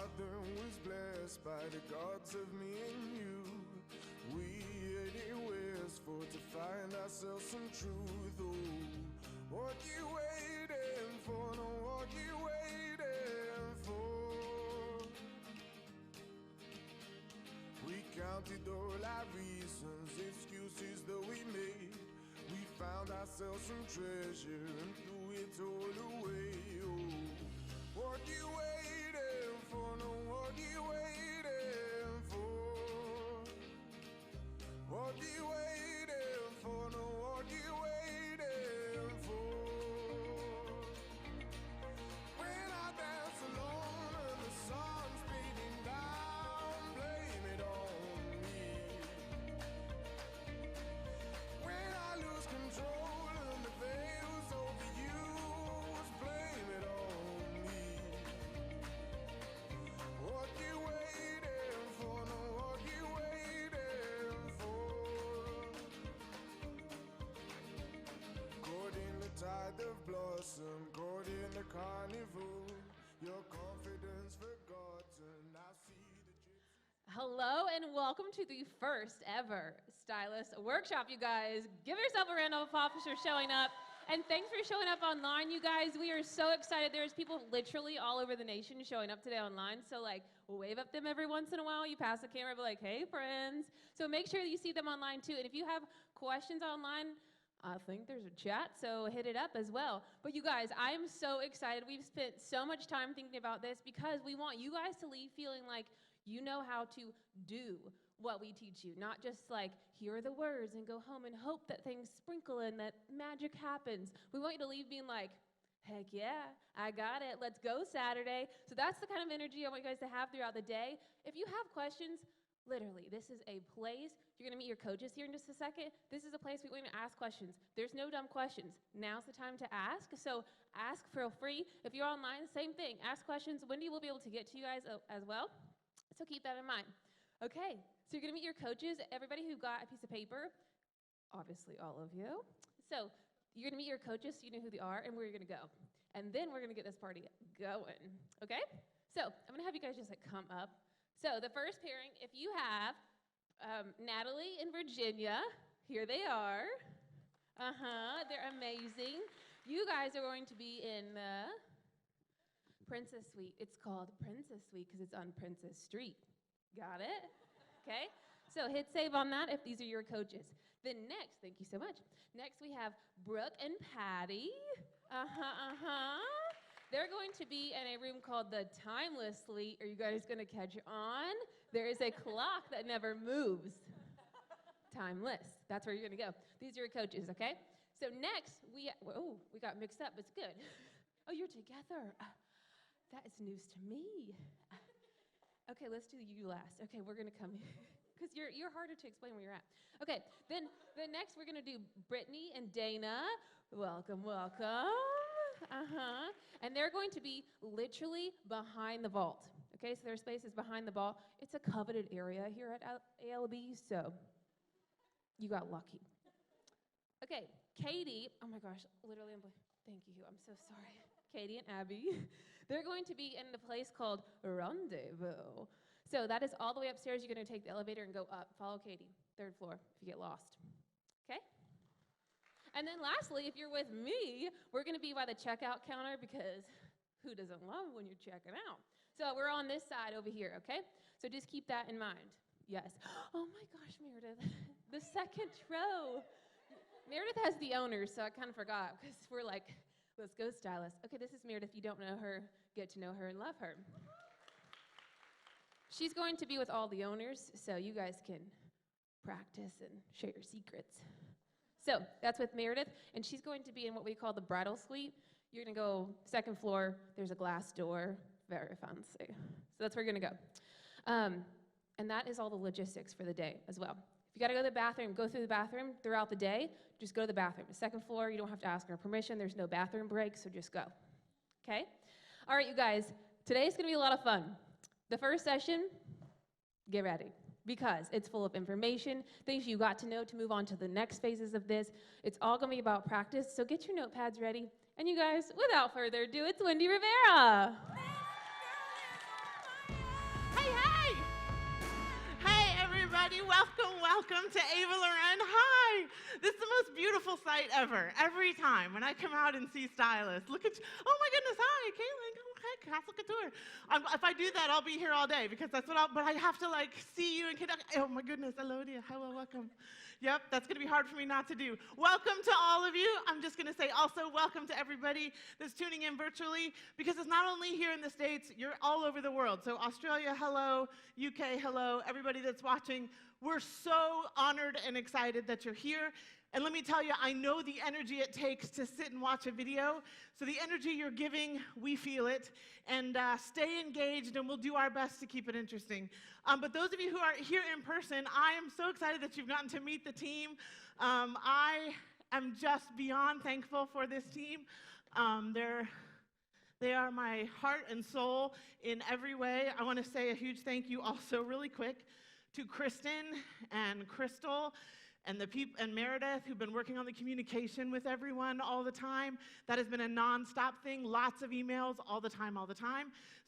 garden was blessed by the gods of me and you. We headed west for to find ourselves some truth. Oh, what you waiting for? No, what you waiting for? We counted all our reasons, excuses that we made. We found ourselves some treasure and threw it all away. Oh, what you waiting for? No, what you waiting for? What you waiting for? No, what you waiting for? When I dance alone and the sun's beating down, blame it on me. When I lose control and the veil's overused, blame it on me. What you waiting for? No, what you waiting for? Caught in the tide of blossom, caught in the carnival. Your confidence forgotten. I see the gypsy. Hello and welcome to the first ever Stylist Workshop, you guys. Give yourself a round of applause for showing up. And thanks for showing up online, you guys. We are so excited. There's people literally all over the nation showing up today online. So like, wave up them every once in a while. You pass the camera, be like, hey, friends. So make sure that you see them online too. And if you have questions online, I think there's a chat, so hit it up as well. But you guys, I am so excited. We've spent so much time thinking about this because we want you guys to leave feeling like you know how to do what we teach you, not just like hear the words and go home and hope that things sprinkle and that magic happens. We want you to leave being like, heck yeah, I got it. Let's go Saturday. So that's the kind of energy I want you guys to have throughout the day. If you have questions, literally, this is a place. You're going to meet your coaches here in just a second. This is a place we want to ask questions. There's no dumb questions. Now's the time to ask. So ask, feel free. If you're online, same thing. Ask questions. Wendy will be able to get to you guys as well. So keep that in mind. Okay, so you're going to meet your coaches. Everybody who got a piece of paper, obviously all of you. So you're going to meet your coaches so you know who they are and where you're going to go. And then we're going to get this party going. Okay? So I'm going to have you guys just like come up. So the first pairing, if you have Natalie and Virginia, here they are. They're amazing. You guys are going to be in the Princess Suite. It's called Princess Suite because it's on Princess Street. Got it? Okay. So hit save on that if these are your coaches. Then next, thank you so much. Next we have Brooke and Patty. They're going to be in a room called the Timeless Suite. Are you guys going to catch on? There is a clock that never moves. Timeless. That's where you're going to go. These are your coaches, okay? So next, we got mixed up. It's good. Oh, you're together. That is news to me. Okay, let's do you last. Okay, we're going to come because you're harder to explain where you're at. Okay, then next we're going to do Brittany and Dana. Welcome, welcome. And they're going to be literally behind the vault. Okay, so their space is behind the vault. It's a coveted area here at ALB, so you got lucky. Okay, Katie, oh my gosh, literally, thank you, I'm so sorry. Katie and Abby, they're going to be in the place called Rendezvous. So that is all the way upstairs. You're going to take the elevator and go up. Follow Katie, 3rd floor, if you get lost. Okay? And then lastly, if you're with me, we're going to be by the checkout counter because who doesn't love when you're checking out? So we're on this side over here, okay? So just keep that in mind. Yes. Oh my gosh, Meredith, the 2nd row. Meredith has the owners, so I kind of forgot because we're like, let's go, stylist. Okay, this is Meredith. You don't know her, get to know her and love her. She's going to be with all the owners, so you guys can practice and share your secrets. So that's with Meredith, and she's going to be in what we call the bridal suite. You're going to go 2nd floor. There's a glass door. Very fancy. So that's where you're going to go. And that is all the logistics for the day as well. If you got to go to the bathroom, go through the bathroom throughout the day. Just go to the bathroom. The 2nd floor, you don't have to ask her permission. There's no bathroom break, so just go. Okay? All right, you guys. Today's going to be a lot of fun. The first session, get ready because it's full of information, things you got to know to move on to the next phases of this. It's all going to be about practice, so get your notepads ready. And you guys, without further ado, it's Wendy Rivera. everybody. Welcome to Ava Loren. Hi. This is the most beautiful sight ever. Every time when I come out and see stylists, look at you. Oh my goodness, hi, Caitlin. Okay, Castle Couture. If I do that, I'll be here all day because that's what but I have to like see you and connect. Oh my goodness, hello dear. Hello, welcome. Yep, that's going to be hard for me not to do. Welcome to all of you. I'm just going to say also welcome to everybody that's tuning in virtually because it's not only here in the States, you're all over the world. So Australia, hello. UK, hello. Everybody that's watching, we're so honored and excited that you're here. And let me tell you, I know the energy it takes to sit and watch a video. So the energy you're giving, we feel it. And stay engaged, and we'll do our best to keep it interesting. But those of you who are here in person, I am so excited that you've gotten to meet the team. I am just beyond thankful for this team. They are my heart and soul in every way. I want to say a huge thank you also really quick to Kristen and Crystal and and Meredith, who've been working on the communication with everyone all the time. That has been a nonstop thing, lots of emails all the time.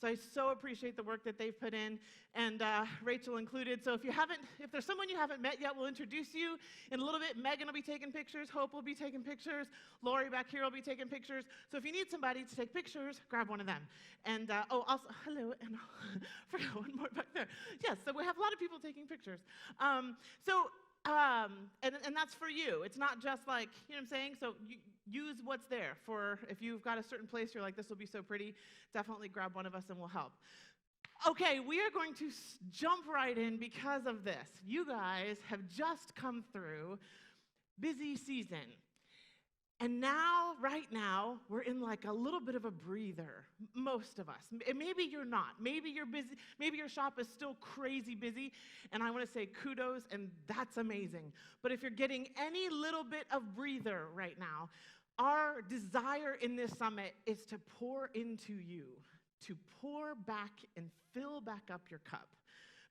So I so appreciate the work that they've put in, and Rachel included. So if there's someone you haven't met yet, we'll introduce you in a little bit. Megan will be taking pictures, Hope will be taking pictures, Lori back here will be taking pictures. So if you need somebody to take pictures, grab one of them. And also, hello, and I forgot one more back there. Yes, so we have a lot of people taking pictures. And that's for you. It's not just like, you know what I'm saying? So use what's there for, if you've got a certain place, you're like, this will be so pretty, definitely grab one of us and we'll help. Okay, we are going to jump right in because of this. You guys have just come through busy season. And now, right now, we're in like a little bit of a breather, most of us. Maybe you're not. Maybe you're busy. Maybe your shop is still crazy busy. And I want to say kudos, and that's amazing. But if you're getting any little bit of breather right now, our desire in this summit is to pour into you, to pour back and fill back up your cup.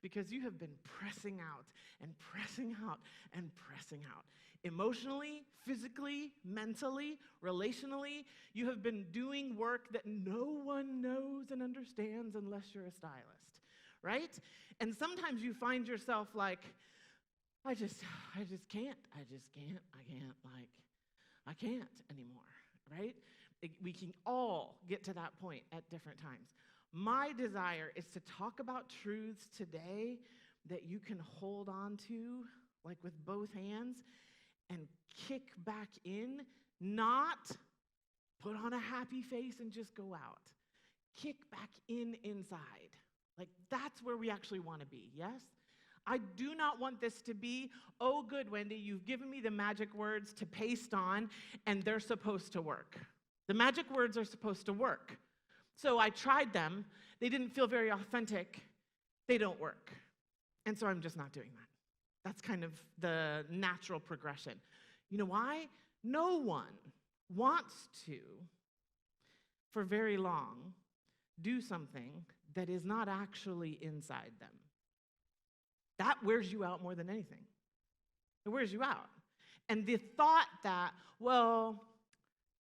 Because you have been pressing out and pressing out and pressing out. Emotionally, physically, mentally, relationally, you have been doing work that no one knows and understands unless you're a stylist, right? And sometimes you find yourself like, I just can't anymore, right? We can all get to that point at different times. My desire is to talk about truths today that you can hold on to, like with both hands, and kick back in, not put on a happy face and just go out. Kick back inside. Like that's where we actually want to be, yes? I do not want this to be, oh good, Wendy, you've given me the magic words to paste on, and they're supposed to work. The magic words are supposed to work. So I tried them. They didn't feel very authentic. They don't work. And so I'm just not doing that. That's kind of the natural progression. You know why? No one wants to, for very long, do something that is not actually inside them. That wears you out more than anything. It wears you out. And the thought that, well,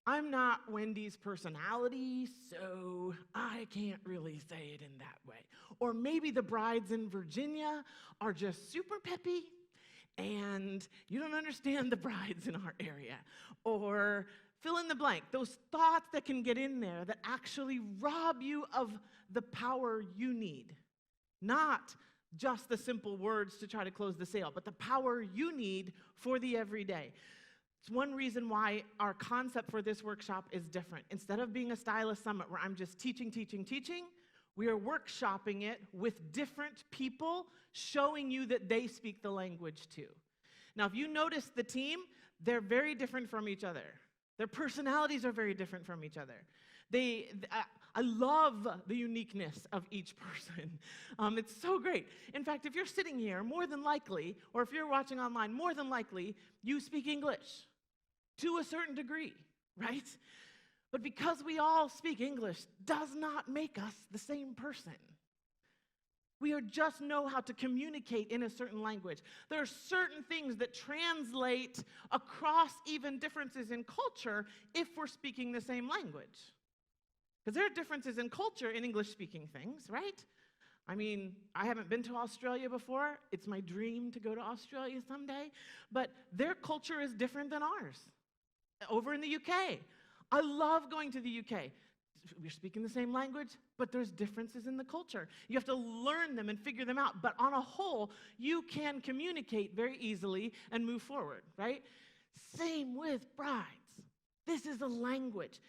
I'm not Wendy's personality, so I can't really say it in that way. Or maybe the brides in Virginia are just super peppy, and you don't understand the brides in our area. Or fill in the blank. Those thoughts that can get in there that actually rob you of the power you need. Not just the simple words to try to close the sale, but the power you need for the everyday. It's one reason why our concept for this workshop is different. Instead of being a stylist summit where I'm just teaching, we are workshopping it with different people showing you that they speak the language too. Now, if you notice the team, they're very different from each other. Their personalities are very different from each other. I love the uniqueness of each person. It's so great. In fact, if you're sitting here, more than likely, or if you're watching online, more than likely, you speak English to a certain degree, right? But because we all speak English does not make us the same person. We just know how to communicate in a certain language. There are certain things that translate across even differences in culture if we're speaking the same language. Because there are differences in culture in English-speaking things, right? I mean, I haven't been to Australia before. It's my dream to go to Australia someday. But their culture is different than ours. Over in the UK, I love going to the UK. We're speaking the same language, but there's differences in the culture. You have to learn them and figure them out. But on a whole, you can communicate very easily and move forward, right? Same with brides. This is a language.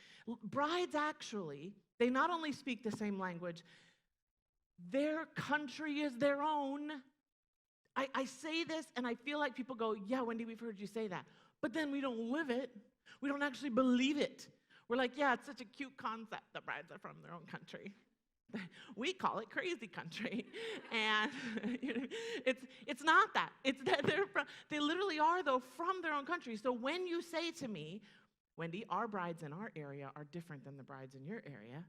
Brides actually, they not only speak the same language, their country is their own. I say this and I feel like people go, yeah, Wendy, we've heard you say that. But then we don't live it. We don't actually believe it. We're like, yeah, it's such a cute concept that brides are from their own country. We call it crazy country. And it's not that. It's that they literally are, though, from their own country. So when you say to me, Wendy, our brides in our area are different than the brides in your area,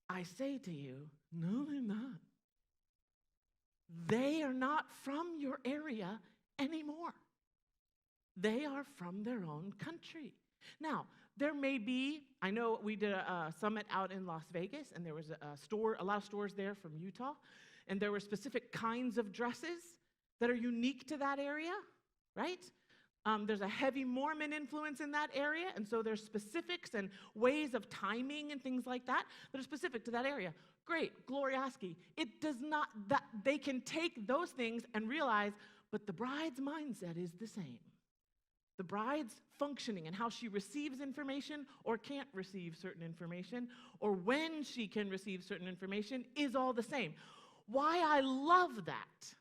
I say to you, no, they're not. They are not from your area anymore. They are from their own country. Now, there may be, I know we did a summit out in Las Vegas, and there was a lot of stores there from Utah, and there were specific kinds of dresses that are unique to that area, right? There's a heavy Mormon influence in that area, and so there's specifics and ways of timing and things like that that are specific to that area. Great, glorioski. It does not, that they can take those things and realize, but the bride's mindset is the same. The bride's functioning and how she receives information or can't receive certain information, or when she can receive certain information, is all the same. Why I love that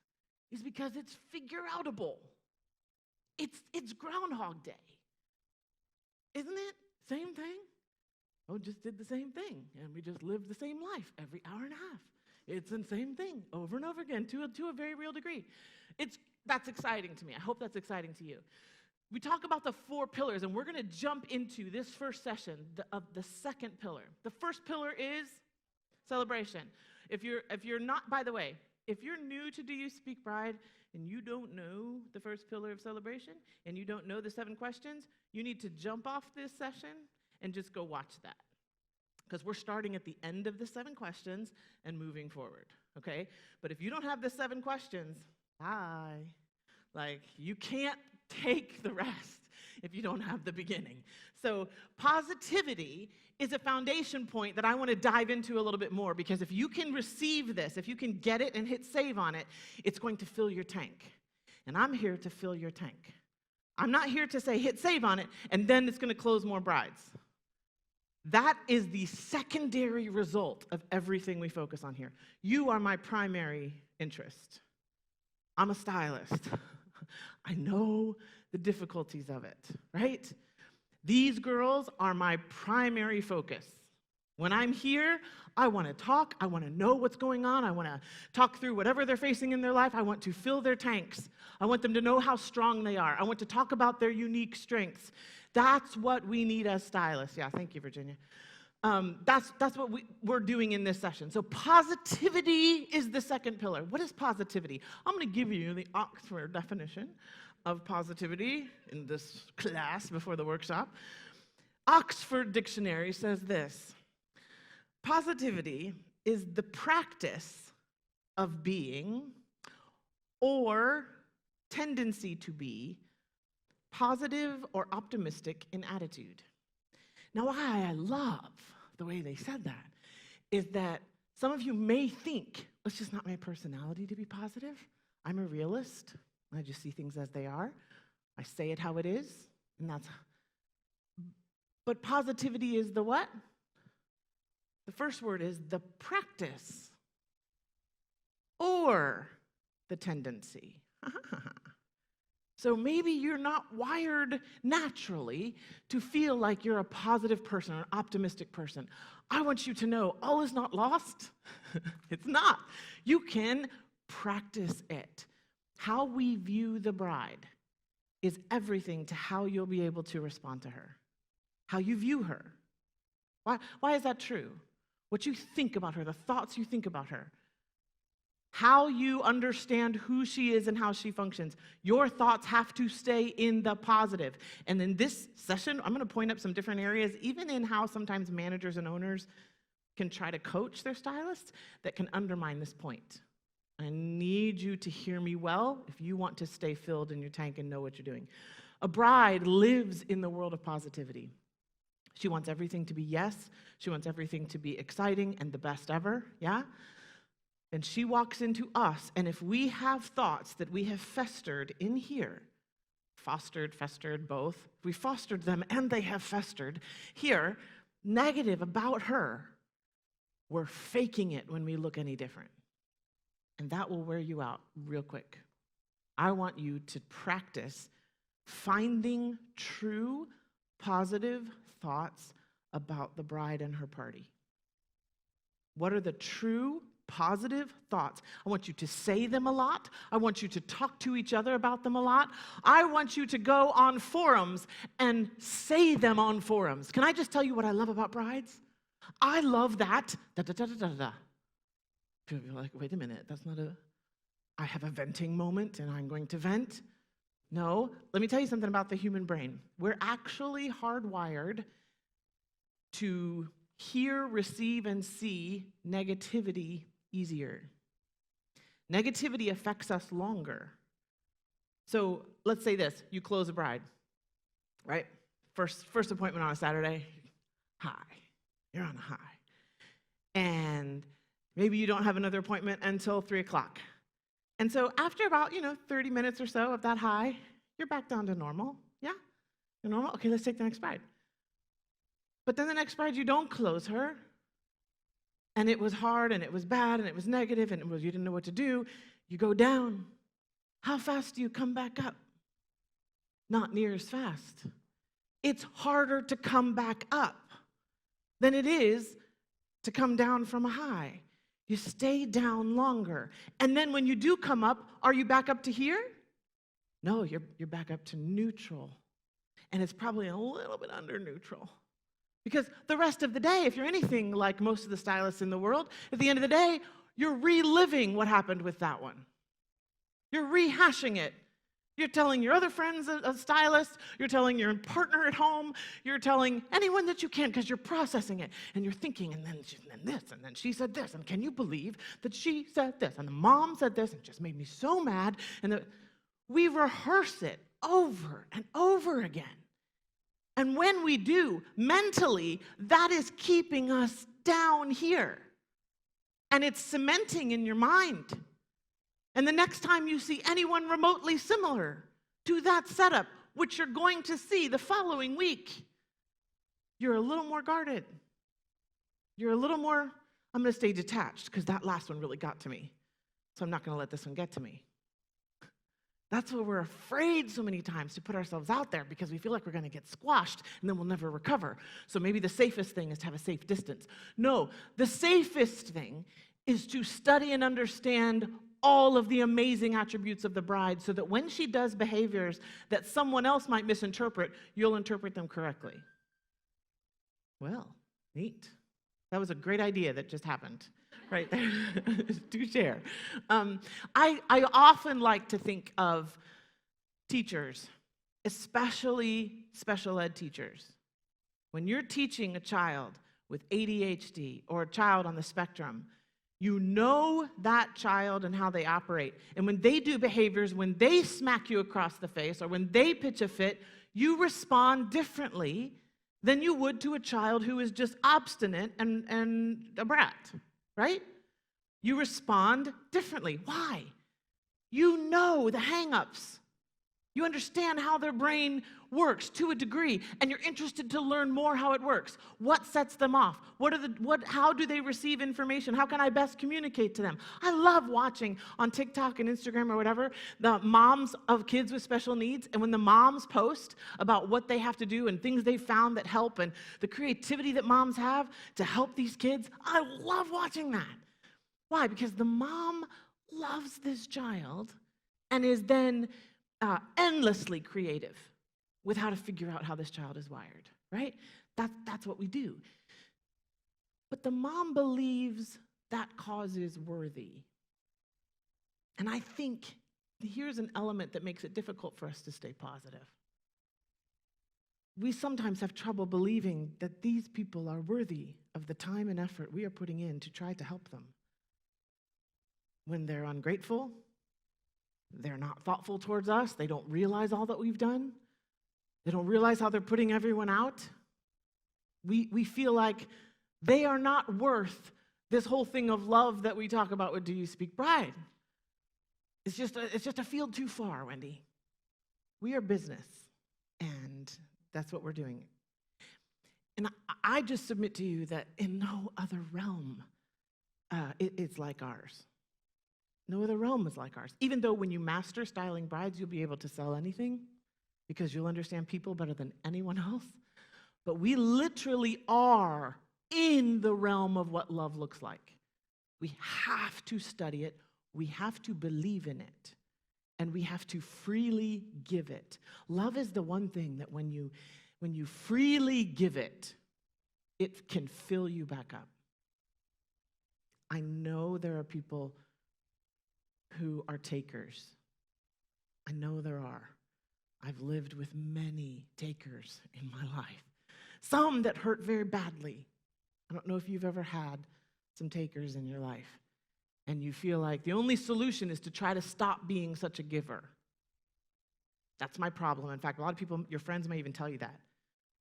is because it's figure-outable. It's Groundhog Day. Isn't it? Same thing? Oh, just did the same thing, and we just lived the same life every hour and a half. It's the same thing over and over again to a very real degree. That's exciting to me. I hope that's exciting to you. We talk about the 4 pillars, and we're going to jump into this first session of the second pillar. The first pillar is celebration. If you're not, by the way, if you're new to Do You Speak Bride and you don't know the first pillar of celebration and you don't know the 7 questions, you need to jump off this session and just go watch that. Because we're starting at the end of the 7 questions and moving forward, okay? But if you don't have the 7 questions, bye. Like, you can't take the rest if you don't have the beginning. So positivity is a foundation point that I want to dive into a little bit more, because if you can receive this, if you can get it and hit save on it, it's going to fill your tank. And I'm here to fill your tank. I'm not here to say hit save on it and then it's going to close more brides. That is the secondary result of everything we focus on here. You are my primary interest. I'm a stylist. I know the difficulties of it, right? These girls are my primary focus. When I'm here, I want to talk. I want to know what's going on. I want to talk through whatever they're facing in their life. I want to fill their tanks. I want them to know how strong they are. I want to talk about their unique strengths. That's what we need as stylists. Yeah, thank you, Virginia. That's what we're doing in this session. So positivity is the second pillar. What is positivity? I'm going to give you the Oxford definition of positivity in this class before the workshop. Oxford Dictionary says this: positivity is the practice of being or tendency to be positive or optimistic in attitude. Now, why I love the way they said that is that some of you may think, it's just not my personality to be positive. I'm a realist. I just see things as they are. I say it how it is, and that's. But positivity is the what? The first word is the practice or the tendency. So maybe you're not wired naturally to feel like you're a positive person or an optimistic person. I want you to know all is not lost. It's not. You can practice it. How we view the bride is everything to how you'll be able to respond to her, how you view her. Why is that true? What you think about her, the thoughts you think about her, how you understand who she is and how she functions. Your thoughts have to stay in the positive. And in this session, I'm going to point up some different areas, even in how sometimes managers and owners can try to coach their stylists that can undermine this point. I need you to hear me well if you want to stay filled in your tank and know what you're doing. A bride lives in the world of positivity. She wants everything to be yes. She wants everything to be exciting and the best ever, yeah? And she walks into us, and if we have thoughts that we have festered in here, festered, both, if we fostered them and they have festered here, negative about her, we're faking it when we look any different. And that will wear you out real quick. I want you to practice finding true, positive thoughts about the bride and her party. What are the true, positive thoughts? I want you to say them a lot. I want you to talk to each other about them a lot. I want you to go on forums and say them on forums. Can I just tell you what I love about brides? I love that, da-da-da-da-da-da. People are like, wait a minute, that's not I have a venting moment and I'm going to vent. No, let me tell you something about the human brain. We're actually hardwired to hear, receive, and see negativity easier. Negativity affects us longer. So let's say this, you close a bride, right? First appointment on a Saturday, high. You're on a high. And maybe you don't have another appointment until 3 o'clock. And so after about, 30 minutes or so of that high, you're back down to normal. Yeah? You're normal? Okay, let's take the next bride. But then the next bride, you don't close her. And it was hard, and it was bad, and it was negative, and you didn't know what to do. You go down. How fast do you come back up? Not near as fast. It's harder to come back up than it is to come down from a high. You stay down longer. And then when you do come up, are you back up to here? No, you're back up to neutral. And it's probably a little bit under neutral. Because the rest of the day, if you're anything like most of the stylists in the world, at the end of the day, you're reliving what happened with that one. You're rehashing it. You're telling your other friends, a stylist, you're telling your partner at home, you're telling anyone that you can because you're processing it. And you're thinking, and then this, and then she said this, and can you believe that she said this, and the mom said this, and it just made me so mad. And we rehearse it over and over again. And when we do, mentally, that is keeping us down here. And it's cementing in your mind. And the next time you see anyone remotely similar to that setup, which you're going to see the following week, you're a little more guarded. You're a little more, I'm going to stay detached because that last one really got to me. So I'm not going to let this one get to me. That's why we're afraid so many times to put ourselves out there because we feel like we're going to get squashed and then we'll never recover. So maybe the safest thing is to have a safe distance. No, the safest thing is to study and understand all of the amazing attributes of the bride so that when she does behaviors that someone else might misinterpret, you'll interpret them correctly. Well, neat. That was a great idea that just happened right there. Do share. I often like to think of teachers, especially special ed teachers. When you're teaching a child with ADHD or a child on the spectrum, you know that child and how they operate. And when they do behaviors, when they smack you across the face or when they pitch a fit, you respond differently than you would to a child who is just obstinate and a brat, right? You respond differently. Why? You know the hang-ups. You understand how their brain works to a degree, and you're interested to learn more how it works. What sets them off? How do they receive information? How can I best communicate to them? I love watching on TikTok and Instagram or whatever, the moms of kids with special needs, and when the moms post about what they have to do and things they found that help and the creativity that moms have to help these kids, I love watching that. Why? Because the mom loves this child and is then endlessly creative with how to figure out how this child is wired, right? That's what we do. But the mom believes that cause is worthy. And I think here's an element that makes it difficult for us to stay positive. we sometimes have trouble believing that these people are worthy of the time and effort we are putting in to try to help them. When they're ungrateful, they're not thoughtful towards us, they don't realize all that we've done, they don't realize how they're putting everyone out. We feel like they are not worth this whole thing of love that we talk about with Do You Speak Bride. It's just a field too far, Wendy. We are business, and that's what we're doing. And I just submit to you that in no other realm it's like ours. No other realm is like ours. Even though when you master styling brides, you'll be able to sell anything because you'll understand people better than anyone else. But we literally are in the realm of what love looks like. We have to study it. We have to believe in it. And we have to freely give it. Love is the one thing that when you freely give it, it can fill you back up. I know there are people who are takers. I know there are. I've lived with many takers in my life. Some that hurt very badly. I don't know if you've ever had some takers in your life, and you feel like the only solution is to try to stop being such a giver. That's my problem. In fact, a lot of people, your friends may even tell you that.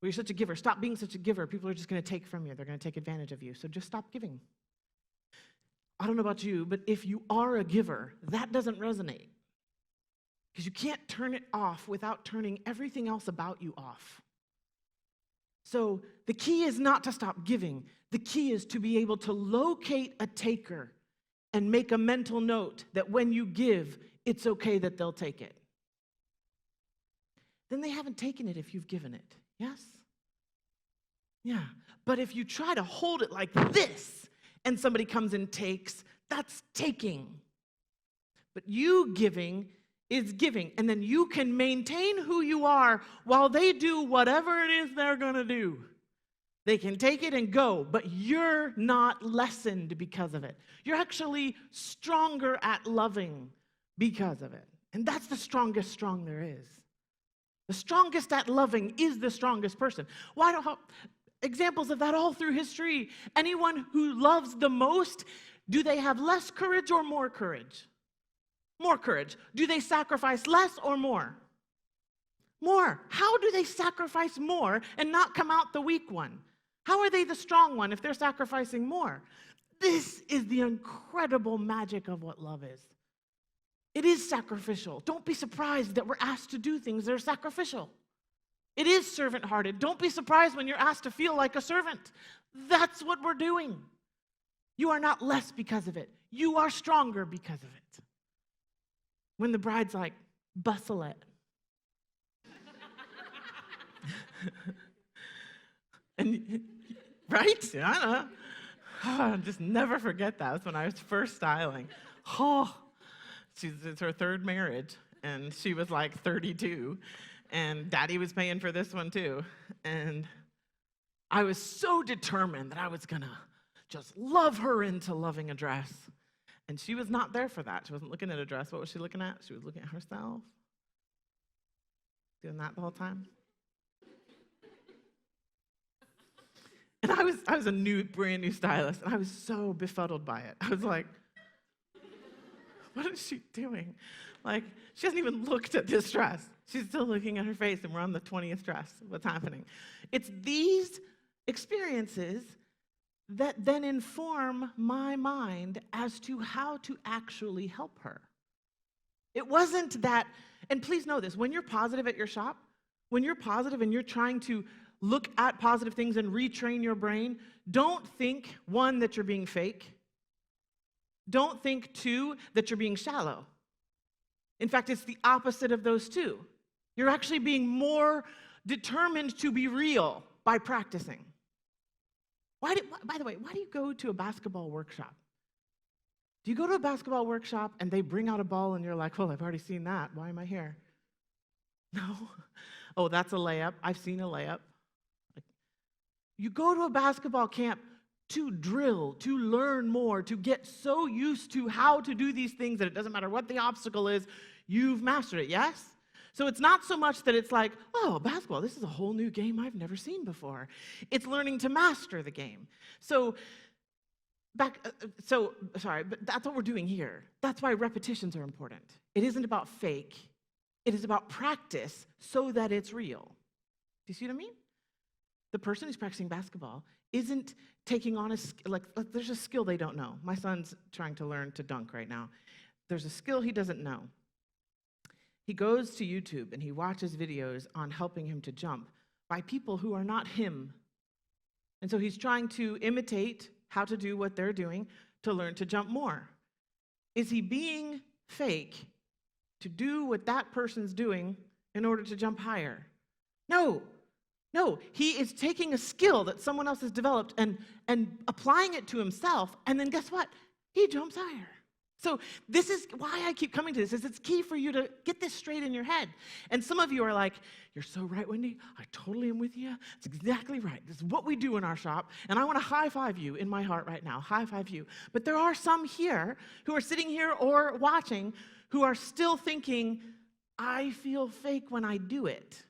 Well, you're such a giver. Stop being such a giver. People are just going to take from you. They're going to take advantage of you. So just stop giving. I don't know about you, but if you are a giver, that doesn't resonate. Because you can't turn it off without turning everything else about you off. So the key is not to stop giving. The key is to be able to locate a taker and make a mental note that when you give, it's okay that they'll take it. Then they haven't taken it if you've given it. Yes? Yeah. But if you try to hold it like this and somebody comes and takes, that's taking. But you giving is giving. And then you can maintain who you are while they do whatever it is they're going to do. They can take it and go, but you're not lessened because of it. You're actually stronger at loving because of it. And that's the strongest strong there is. The strongest at loving is the strongest person. Why don't examples of that all through history? Anyone who loves the most, do they have less courage or more courage? More courage. Do they sacrifice less or more? More. How do they sacrifice more and not come out the weak one? How are they the strong one if they're sacrificing more? This is the incredible magic of what love is. It is sacrificial. Don't be surprised that we're asked to do things that are sacrificial. It is servant-hearted. Don't be surprised when you're asked to feel like a servant. That's what we're doing. You are not less because of it. You are stronger because of it. When the bride's like, bustle it. And, right? I know. Oh, just never forget that. That's when I was first styling. Oh, it's her third marriage, and she was like 32, and Daddy was paying for this one too. And I was so determined that I was gonna just love her into loving a dress. And she was not there for that. She wasn't looking at a dress. What was she looking at? She was looking at herself. Doing that the whole time. And I was a brand new stylist, and I was so befuddled by it. I was like, what is she doing? Like, she hasn't even looked at this dress. She's still looking at her face, and we're on the 20th dress. What's happening? It's these experiences that then inform my mind as to how to actually help her. It wasn't that, and please know this, when you're positive at your shop, when you're positive and you're trying to look at positive things and retrain your brain, don't think, one, that you're being fake. Don't think, two, that you're being shallow. In fact, it's the opposite of those two. You're actually being more determined to be real by practicing. By the way, why do you go to a basketball workshop? Do you go to a basketball workshop and they bring out a ball and you're like, well, I've already seen that. Why am I here? No. Oh, that's a layup. I've seen a layup. You go to a basketball camp to drill, to learn more, to get so used to how to do these things that it doesn't matter what the obstacle is, you've mastered it, yes? So it's not so much that it's like, oh, basketball, this is a whole new game I've never seen before. It's learning to master the game. So but that's what we're doing here. That's why repetitions are important. It isn't about fake. It is about practice so that it's real. Do you see what I mean? The person who's practicing basketball isn't taking on there's a skill they don't know. My son's trying to learn to dunk right now. There's a skill he doesn't know. He goes to YouTube and he watches videos on helping him to jump by people who are not him. And so he's trying to imitate how to do what they're doing to learn to jump more. Is he being fake to do what that person's doing in order to jump higher? No, he is taking a skill that someone else has developed and applying it to himself, and then guess what? He jumps higher. So this is why I keep coming to this, is it's key for you to get this straight in your head. And some of you are like, you're so right, Wendy. I totally am with you. It's exactly right. This is what we do in our shop, and I want to high five you in my heart right now. High five you. But there are some here who are sitting here or watching who are still thinking, I feel fake when I do it.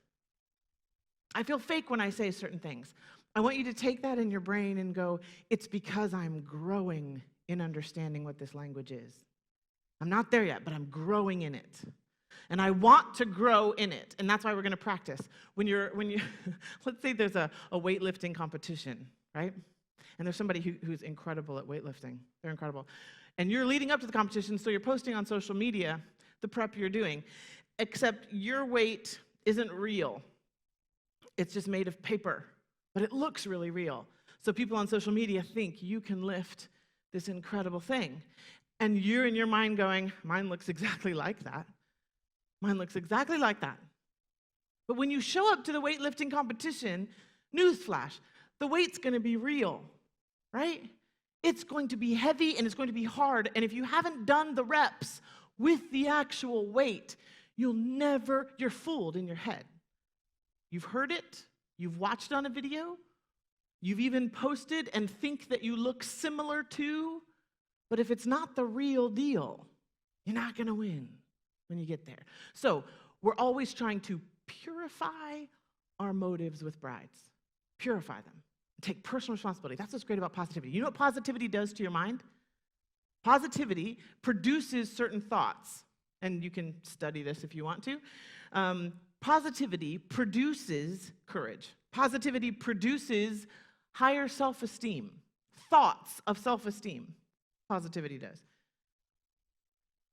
I feel fake when I say certain things. I want you to take that in your brain and go, it's because I'm growing in understanding what this language is. I'm not there yet, but I'm growing in it. And I want to grow in it. And that's why we're going to practice. When you let's say there's a weightlifting competition, right? And there's somebody who's incredible at weightlifting. They're incredible. And you're leading up to the competition, so you're posting on social media the prep you're doing, except your weight isn't real. It's just made of paper, but it looks really real. So people on social media think you can lift this incredible thing. And you're in your mind going, mine looks exactly like that. Mine looks exactly like that. But when you show up to the weightlifting competition, newsflash, the weight's going to be real, right? It's going to be heavy and it's going to be hard. And if you haven't done the reps with the actual weight, you're fooled in your head. You've heard it, you've watched on a video, you've even posted and think that you look similar to, but if it's not the real deal, you're not going to win when you get there. So we're always trying to purify our motives with brides. Purify them. Take personal responsibility. That's what's great about positivity. You know what positivity does to your mind? Positivity produces certain thoughts, and you can study this if you want to. Positivity produces courage. Positivity produces higher self-esteem, thoughts of self-esteem. Positivity does.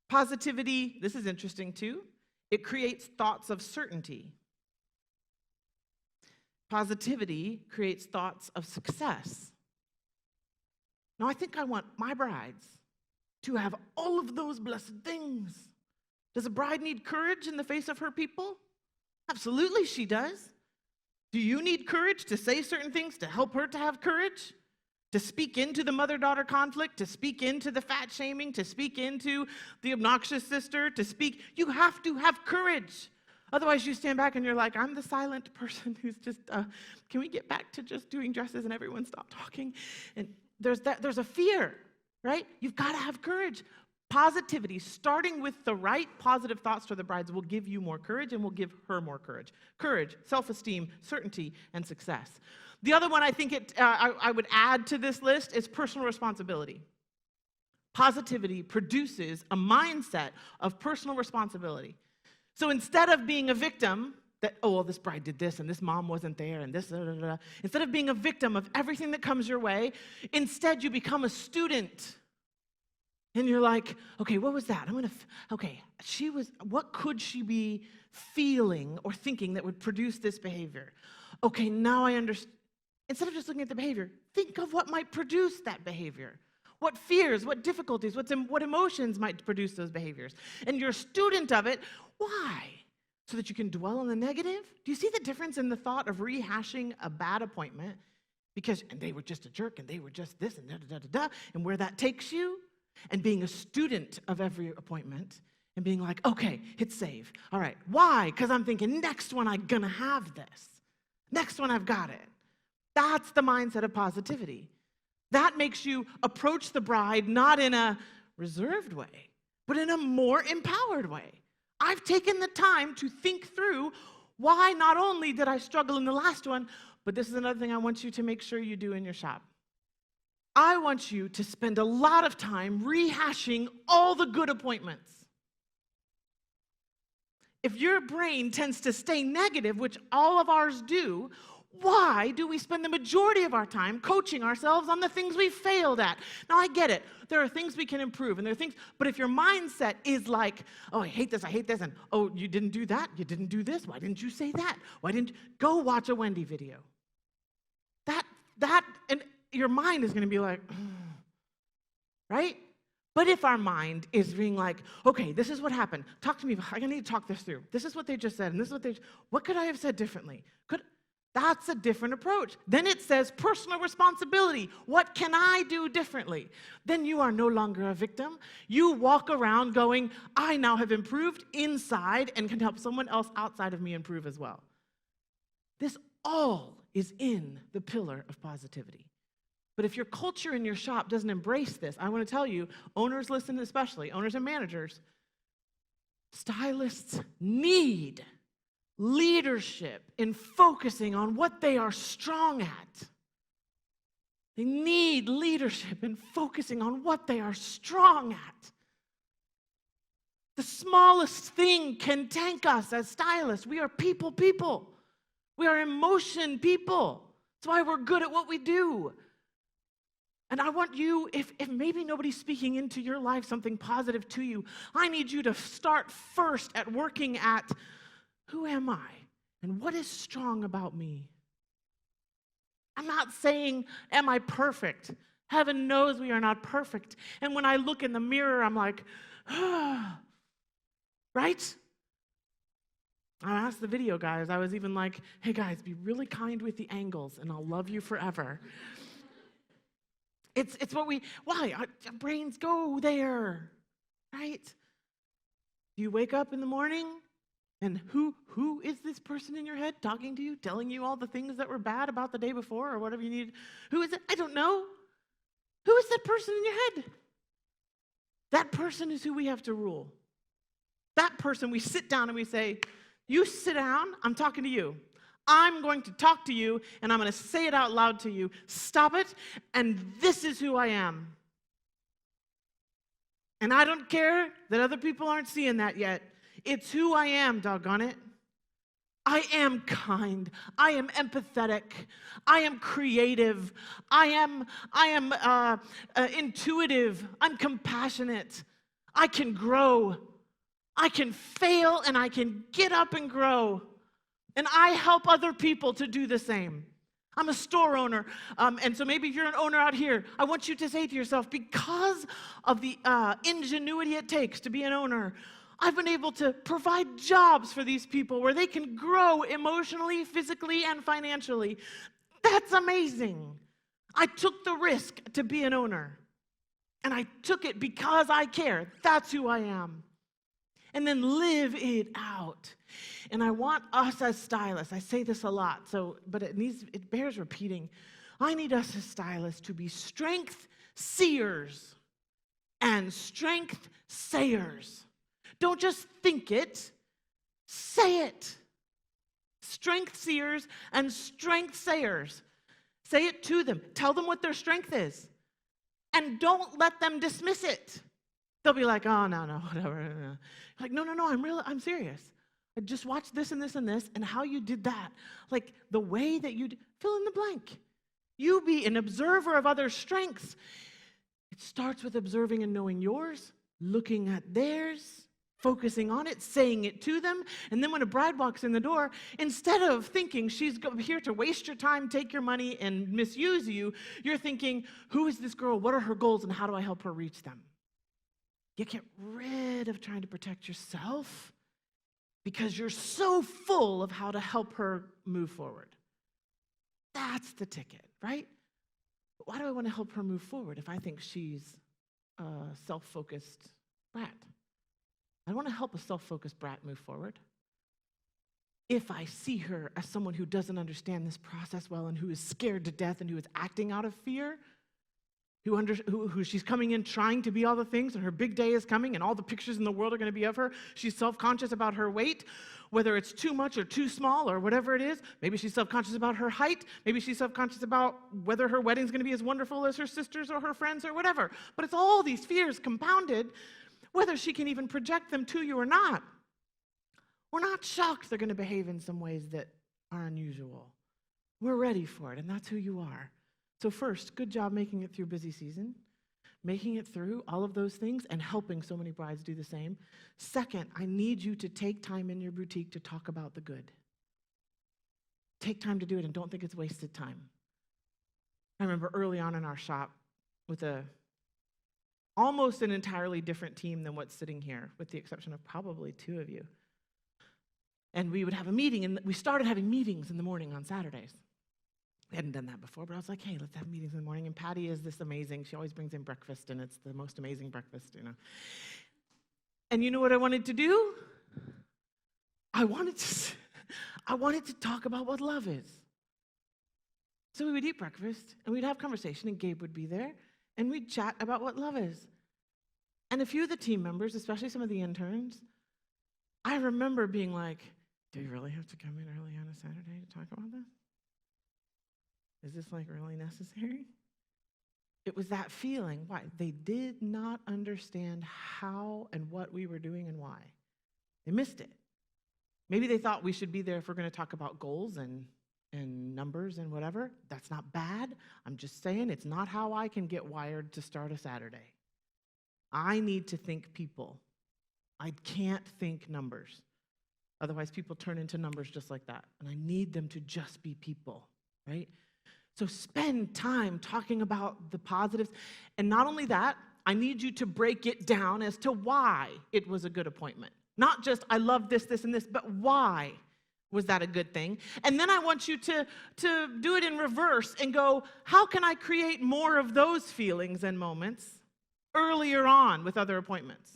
Positivity, this is interesting too, it creates thoughts of certainty. Positivity creates thoughts of success. Now, I think I want my brides to have all of those blessed things. Does a bride need courage in the face of her people? Absolutely, she does. Do you need courage to say certain things to help her to have courage? To speak into the mother-daughter conflict, to speak into the fat shaming, to speak into the obnoxious sister, you have to have courage. Otherwise, you stand back and you're like, I'm the silent person who's just, can we get back to just doing dresses and everyone stop talking? And there's a fear, right? You've got to have courage. Positivity, starting with the right positive thoughts to the brides, will give you more courage and will give her more courage. Courage, self-esteem, certainty, and success. The other one I think I would add to this list is personal responsibility. Positivity produces a mindset of personal responsibility. So instead of being a victim, that, oh, well, this bride did this, and this mom wasn't there, and this, instead of being a victim of everything that comes your way, instead you become a student. And you're like, okay, what was that? What could she be feeling or thinking that would produce this behavior? Okay, now I understand. Instead of just looking at the behavior, think of what might produce that behavior. What fears, what difficulties, what emotions might produce those behaviors. And you're a student of it. Why? So that you can dwell on the negative? Do you see the difference in the thought of rehashing a bad appointment? And they were just a jerk, and they were just this, and da-da-da-da-da, and where that takes you? And being a student of every appointment, and being like, okay, hit save. All right, why? Because I'm thinking, next one I'm gonna have this. Next one I've got it. That's the mindset of positivity. That makes you approach the bride not in a reserved way, but in a more empowered way. I've taken the time to think through why not only did I struggle in the last one, but this is another thing I want you to make sure you do in your shop. I want you to spend a lot of time rehashing all the good appointments. If your brain tends to stay negative, which all of ours do, why do we spend the majority of our time coaching ourselves on the things we failed at? Now, I get it. There are things we can improve, and there are things, but if your mindset is like, oh, I hate this, and oh, you didn't do that, you didn't do this, why didn't you say that? Why didn't you? Go watch a Wendy video. And your mind is going to be like, right? But if our mind is being like, okay, this is what happened. Talk to me. I need to talk this through. This is what they just said, and this is what could I have said differently? That's a different approach. Then it says personal responsibility. What can I do differently? Then you are no longer a victim. You walk around going, I now have improved inside and can help someone else outside of me improve as well. This all is in the pillar of positivity. But if your culture in your shop doesn't embrace this, I want to tell you, owners listen especially, owners and managers, stylists need leadership in focusing on what they are strong at. They need leadership in focusing on what they are strong at. The smallest thing can tank us as stylists. We are people. We are emotion people. That's why we're good at what we do. And I want you, if maybe nobody's speaking into your life something positive to you, I need you to start first at working at, who am I? And what is strong about me? I'm not saying, am I perfect? Heaven knows we are not perfect. And when I look in the mirror, I'm like, right? I asked the video guys, I was even like, hey guys, be really kind with the angles and I'll love you forever. It's what our brains go there, right? Do you wake up in the morning and who is this person in your head talking to you, telling you all the things that were bad about the day before or whatever you need? Who is it? I don't know. Who is that person in your head? That person is who we have to rule. That person, we sit down and we say, you sit down, I'm talking to you. I'm going to talk to you, and I'm going to say it out loud to you. Stop it, and this is who I am. And I don't care that other people aren't seeing that yet. It's who I am, doggone it. I am kind. I am empathetic. I am creative. I am intuitive. I'm compassionate. I can grow. I can fail, and I can get up and grow. And I help other people to do the same. I'm a store owner, and so maybe if you're an owner out here, I want you to say to yourself, because of the ingenuity it takes to be an owner, I've been able to provide jobs for these people where they can grow emotionally, physically, and financially. That's amazing. I took the risk to be an owner, and I took it because I care. That's who I am. And then live it out. And I want us as stylists, I say this a lot, but it bears repeating. I need us as stylists to be strength seers and strength sayers. Don't just think it, say it. Strength seers and strength sayers. Say it to them. Tell them what their strength is. And don't let them dismiss it. They'll be like, oh, no, whatever. Like, no, I'm serious. I just watched this and this and this, and how you did that. Like, the way that you fill in the blank. You be an observer of other strengths. It starts with observing and knowing yours, looking at theirs, focusing on it, saying it to them, and then when a bride walks in the door, instead of thinking she's here to waste your time, take your money, and misuse you, you're thinking, who is this girl? What are her goals, and how do I help her reach them? You get rid of trying to protect yourself because you're so full of how to help her move forward. That's the ticket, right? But why do I want to help her move forward if I think she's a self-focused brat? I want to help a self-focused brat move forward. If I see her as someone who doesn't understand this process well and who is scared to death and who is acting out of fear, who she's coming in trying to be all the things, and her big day is coming, and all the pictures in the world are going to be of her. She's self-conscious about her weight, whether it's too much or too small or whatever it is. Maybe she's self-conscious about her height. Maybe she's self-conscious about whether her wedding's going to be as wonderful as her sisters or her friends or whatever. But it's all these fears compounded, whether she can even project them to you or not. We're not shocked they're going to behave in some ways that are unusual. We're ready for it, and that's who you are. So first, good job making it through busy season, making it through all of those things and helping so many brides do the same. Second, I need you to take time in your boutique to talk about the good. Take time to do it and don't think it's wasted time. I remember early on in our shop with almost an entirely different team than what's sitting here, with the exception of probably 2 of you. And we would have a meeting, and we started having meetings in the morning on Saturdays. We hadn't done that before, but I was like, hey, let's have meetings in the morning. And Patty is this amazing. She always brings in breakfast, and it's the most amazing breakfast, And you know what I wanted to do? I wanted to talk about what love is. So we would eat breakfast, and we'd have conversation, and Gabe would be there, and we'd chat about what love is. And a few of the team members, especially some of the interns, I remember being like, do you really have to come in early on a Saturday to talk about this? Is this really necessary? It was that feeling. Why? They did not understand how and what we were doing and why. They missed it. Maybe they thought we should be there if we're going to talk about goals and numbers and whatever. That's not bad. I'm just saying it's not how I can get wired to start a Saturday. I need to think people. I can't think numbers. Otherwise, people turn into numbers just like that. And I need them to just be people, right? So spend time talking about the positives. And not only that, I need you to break it down as to why it was a good appointment. Not just, I love this, this, and this, but why was that a good thing? And then I want you to do it in reverse and go, how can I create more of those feelings and moments earlier on with other appointments?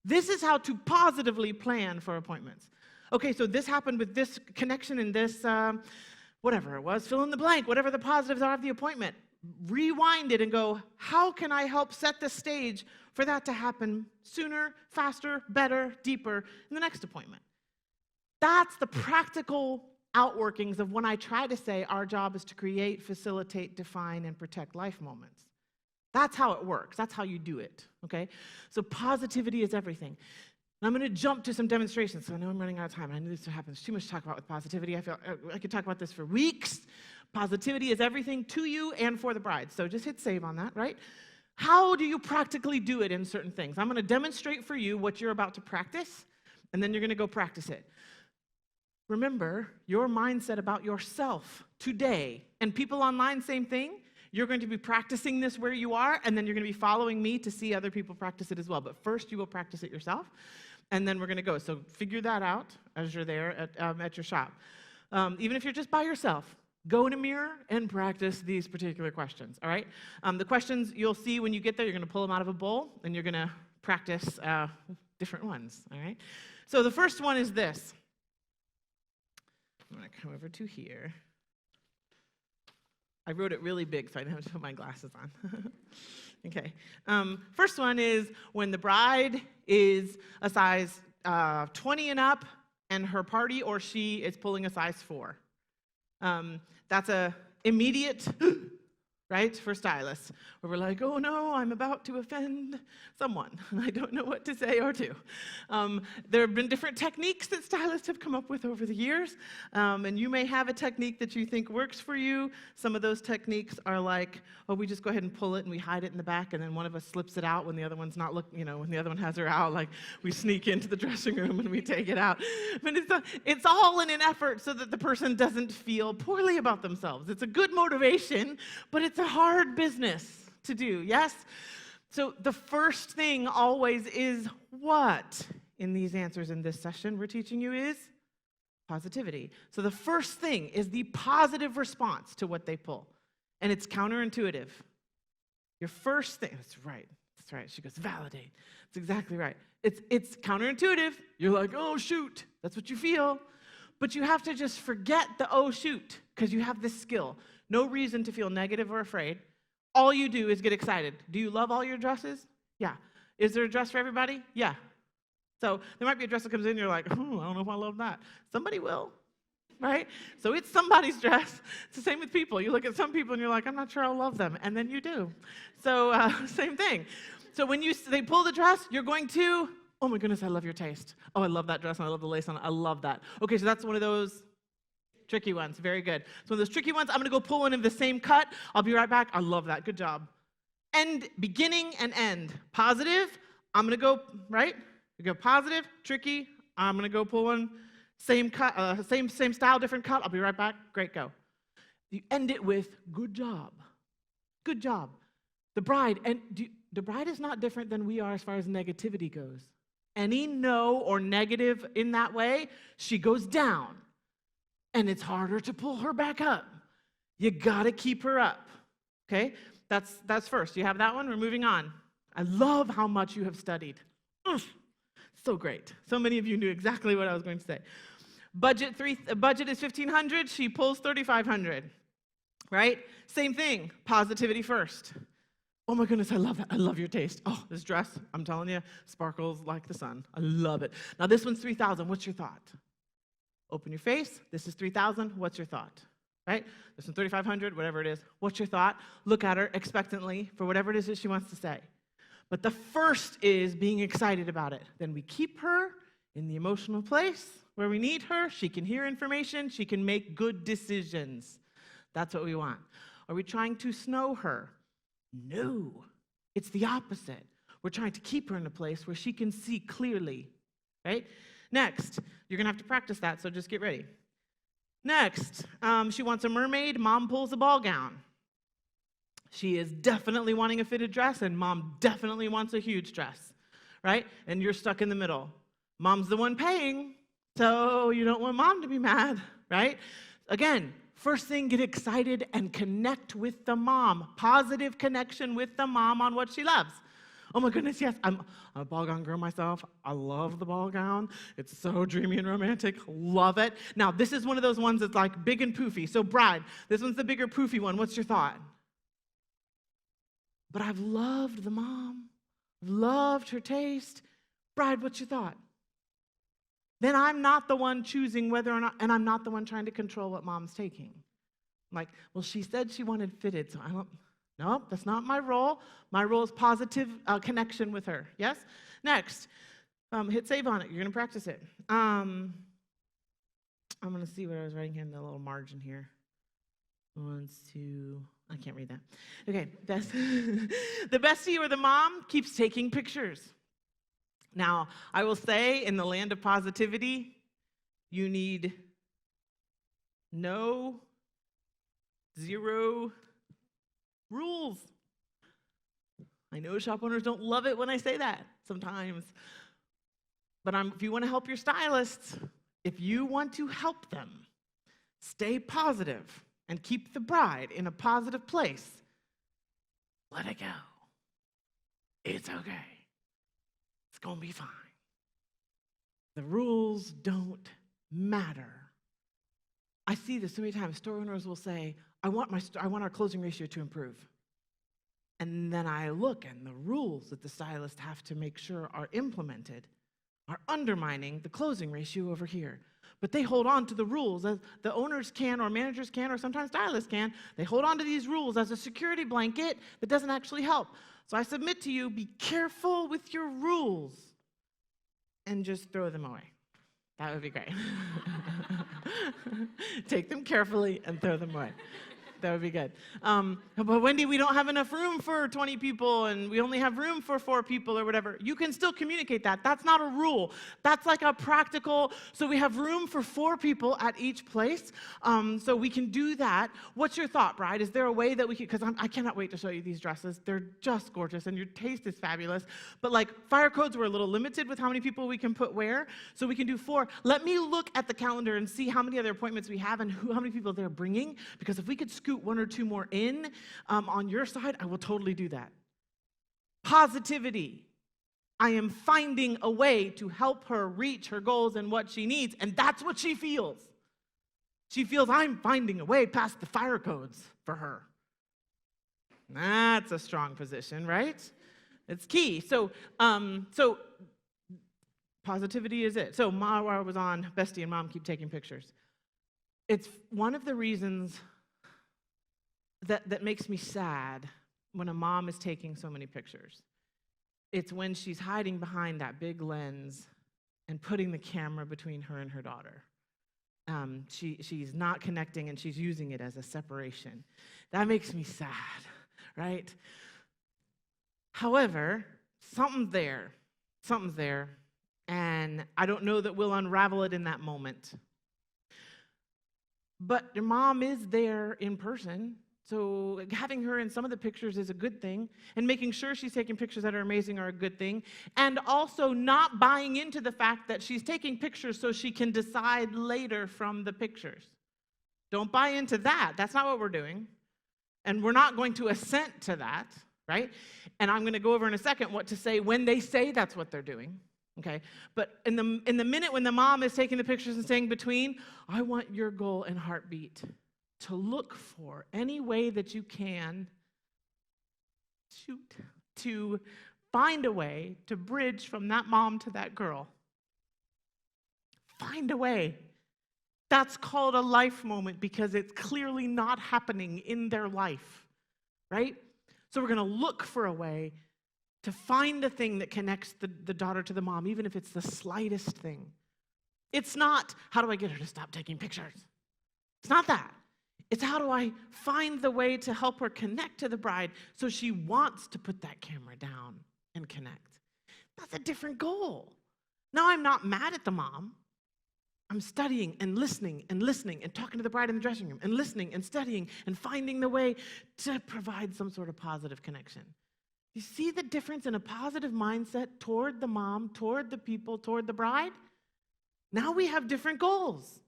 This is how to positively plan for appointments. Okay, so this happened with this connection and this, whatever it was, fill in the blank, whatever the positives are of the appointment. Rewind it and go, how can I help set the stage for that to happen sooner, faster, better, deeper in the next appointment? That's the practical outworkings of when I try to say our job is to create, facilitate, define, and protect life moments. That's how it works. That's how you do it, okay? So positivity is everything. And I'm going to jump to some demonstrations, so I know I'm running out of time. I knew this would happen. There's too much to talk about with positivity. I feel I could talk about this for weeks. Positivity is everything to you and for the bride. So just hit save on that, right? How do you practically do it in certain things? I'm going to demonstrate for you what you're about to practice, and then you're going to go practice it. Remember, your mindset about yourself today, and people online, same thing. You're going to be practicing this where you are, and then you're going to be following me to see other people practice it as well. But first, you will practice it yourself, and then we're going to go. So figure that out as you're there at your shop. Even if you're just by yourself, go in a mirror and practice these particular questions, all right? The questions you'll see when you get there, you're going to pull them out of a bowl, and you're going to practice different ones, all right? So the first one is this. I'm going to come over to here. I wrote it really big, so I didn't have to put my glasses on. Okay. First one is when the bride is a size 20 and up, and her party or she is pulling a size 4. That's a immediate, right, for stylists, where we're like, oh no, I'm about to offend someone, and I don't know what to say or do. There have been different techniques that stylists have come up with over the years, and you may have a technique that you think works for you. Some of those techniques are like, oh, we just go ahead and pull it and we hide it in the back, and then one of us slips it out when the other one's not looking, when the other one has her out, like we sneak into the dressing room and we take it out. But it's all in an effort so that the person doesn't feel poorly about themselves. It's a good motivation, but it's a hard business to do, yes? So the first thing always is what? In these answers in this session we're teaching you is positivity. So the first thing is the positive response to what they pull. And it's counterintuitive. Your first thing, that's right. She goes, validate. That's exactly right. It's counterintuitive. You're like, oh, shoot. That's what you feel. But you have to just forget the oh, shoot, because you have this skill. No reason to feel negative or afraid. All you do is get excited. Do you love all your dresses? Yeah. Is there a dress for everybody? Yeah. So there might be a dress that comes in and you're like, I don't know if I love that. Somebody will, right? So it's somebody's dress. It's the same with people. You look at some people and you're like, I'm not sure I'll love them. And then you do. So same thing. So when they pull the dress, you're going to, oh my goodness, I love your taste. Oh, I love that dress and I love the lace on it. I love that. Okay, so that's one of those tricky ones. Very good. So those tricky ones, I'm going to go pull one in the same cut. I'll be right back. I love that. Good job. End, beginning and end. Positive, I'm going to go, right? You go positive, tricky. I'm going to go pull one, same cut, same style, different cut. I'll be right back. Great, go. You end it with good job. Good job. The bride, the bride is not different than we are as far as negativity goes. Any no or negative in that way, she goes down. And it's harder to pull her back up. You got to keep her up. Okay? That's first. You have that one? We're moving on. I love how much you have studied. So great. So many of you knew exactly what I was going to say. Budget is $1,500. She pulls $3,500. Right? Same thing. Positivity first. Oh my goodness, I love that. I love your taste. Oh, this dress, I'm telling you, sparkles like the sun. I love it. Now this one's $3,000. What's your thought? Open your face. This is $3,000. What's your thought? Right? This one's $3,500, whatever it is. What's your thought? Look at her expectantly for whatever it is that she wants to say. But the first is being excited about it. Then we keep her in the emotional place where we need her. She can hear information. She can make good decisions. That's what we want. Are we trying to snow her? No. It's the opposite. We're trying to keep her in a place where she can see clearly. Right? Next, you're going to have to practice that, so just get ready. Next, she wants a mermaid. Mom pulls a ball gown. She is definitely wanting a fitted dress, and mom definitely wants a huge dress, right? And you're stuck in the middle. Mom's the one paying, so you don't want mom to be mad, right? Again, first thing, get excited and connect with the mom. Positive connection with the mom on what she loves. Oh my goodness, yes, I'm a ball gown girl myself. I love the ball gown. It's so dreamy and romantic. Love it. Now, this is one of those ones that's like big and poofy. So bride, this one's the bigger poofy one. What's your thought? But I've loved the mom. I've loved her taste. Bride, what's your thought? Then I'm not the one choosing whether or not, and I'm not the one trying to control what mom's taking. I'm like, well, she said she wanted fitted, so I don't. No, that's not my role. My role is positive connection with her. Yes? Next, hit save on it. You're going to practice it. I'm going to see what I was writing here in the little margin here. I can't read that. Okay, the bestie or the mom keeps taking pictures. Now, I will say in the land of positivity, you need zero rules. I know shop owners don't love it when I say that sometimes. But if you want to help your stylists, if you want to help them stay positive and keep the bride in a positive place, let it go. It's okay. It's going to be fine. The rules don't matter. I see this so many times. Store owners will say, I want our closing ratio to improve. And then I look, and the rules that the stylists have to make sure are implemented are undermining the closing ratio over here. But they hold on to the rules, as the owners can, or managers can, or sometimes stylists can. They hold on to these rules as a security blanket that doesn't actually help. So I submit to you, be careful with your rules and just throw them away. That would be great. Take them carefully and throw them away. That would be good. But Wendy, we don't have enough room for 20 people, and we only have room for 4 people or whatever. You can still communicate that. That's not a rule. That's like a practical, so we have room for 4 people at each place, so we can do that. What's your thought, bride? Is there a way that we can, because I cannot wait to show you these dresses. They're just gorgeous, and your taste is fabulous. But like fire codes were a little limited with how many people we can put where, so we can do 4. Let me look at the calendar and see how many other appointments we have and how many people they're bringing, because if we could scoot 1 or 2 more in on your side, I will totally do that. Positivity. I am finding a way to help her reach her goals and what she needs, and that's what she feels. She feels I'm finding a way past the fire codes for her. That's a strong position, right? It's key. So positivity is it. So while I was on, Bestie and Mom keep taking pictures. It's one of the reasons that makes me sad when a mom is taking so many pictures. It's when she's hiding behind that big lens and putting the camera between her and her daughter. She's not connecting and she's using it as a separation. That makes me sad, right? However, something's there, and I don't know that we'll unravel it in that moment. But your mom is there in person, so having her in some of the pictures is a good thing, and making sure she's taking pictures that are amazing are a good thing, and also not buying into the fact that she's taking pictures so she can decide later from the pictures. Don't buy into that. That's not what we're doing, and we're not going to assent to that, right? And I'm going to go over in a second what to say when they say that's what they're doing. Okay, but in the minute when the mom is taking the pictures and saying between, I want your goal and heartbeat to look for any way that you can to find a way to bridge from that mom to that girl. Find a way. That's called a life moment because it's clearly not happening in their life, right? So we're going to look for a way to find the thing that connects the daughter to the mom, even if it's the slightest thing. It's not, how do I get her to stop taking pictures? It's not that. It's how do I find the way to help her connect to the bride so she wants to put that camera down and connect. That's a different goal. Now I'm not mad at the mom. I'm studying and listening and talking to the bride in the dressing room and listening and studying and finding the way to provide some sort of positive connection. You see the difference in a positive mindset toward the mom, toward the people, toward the bride? Now we have different goals.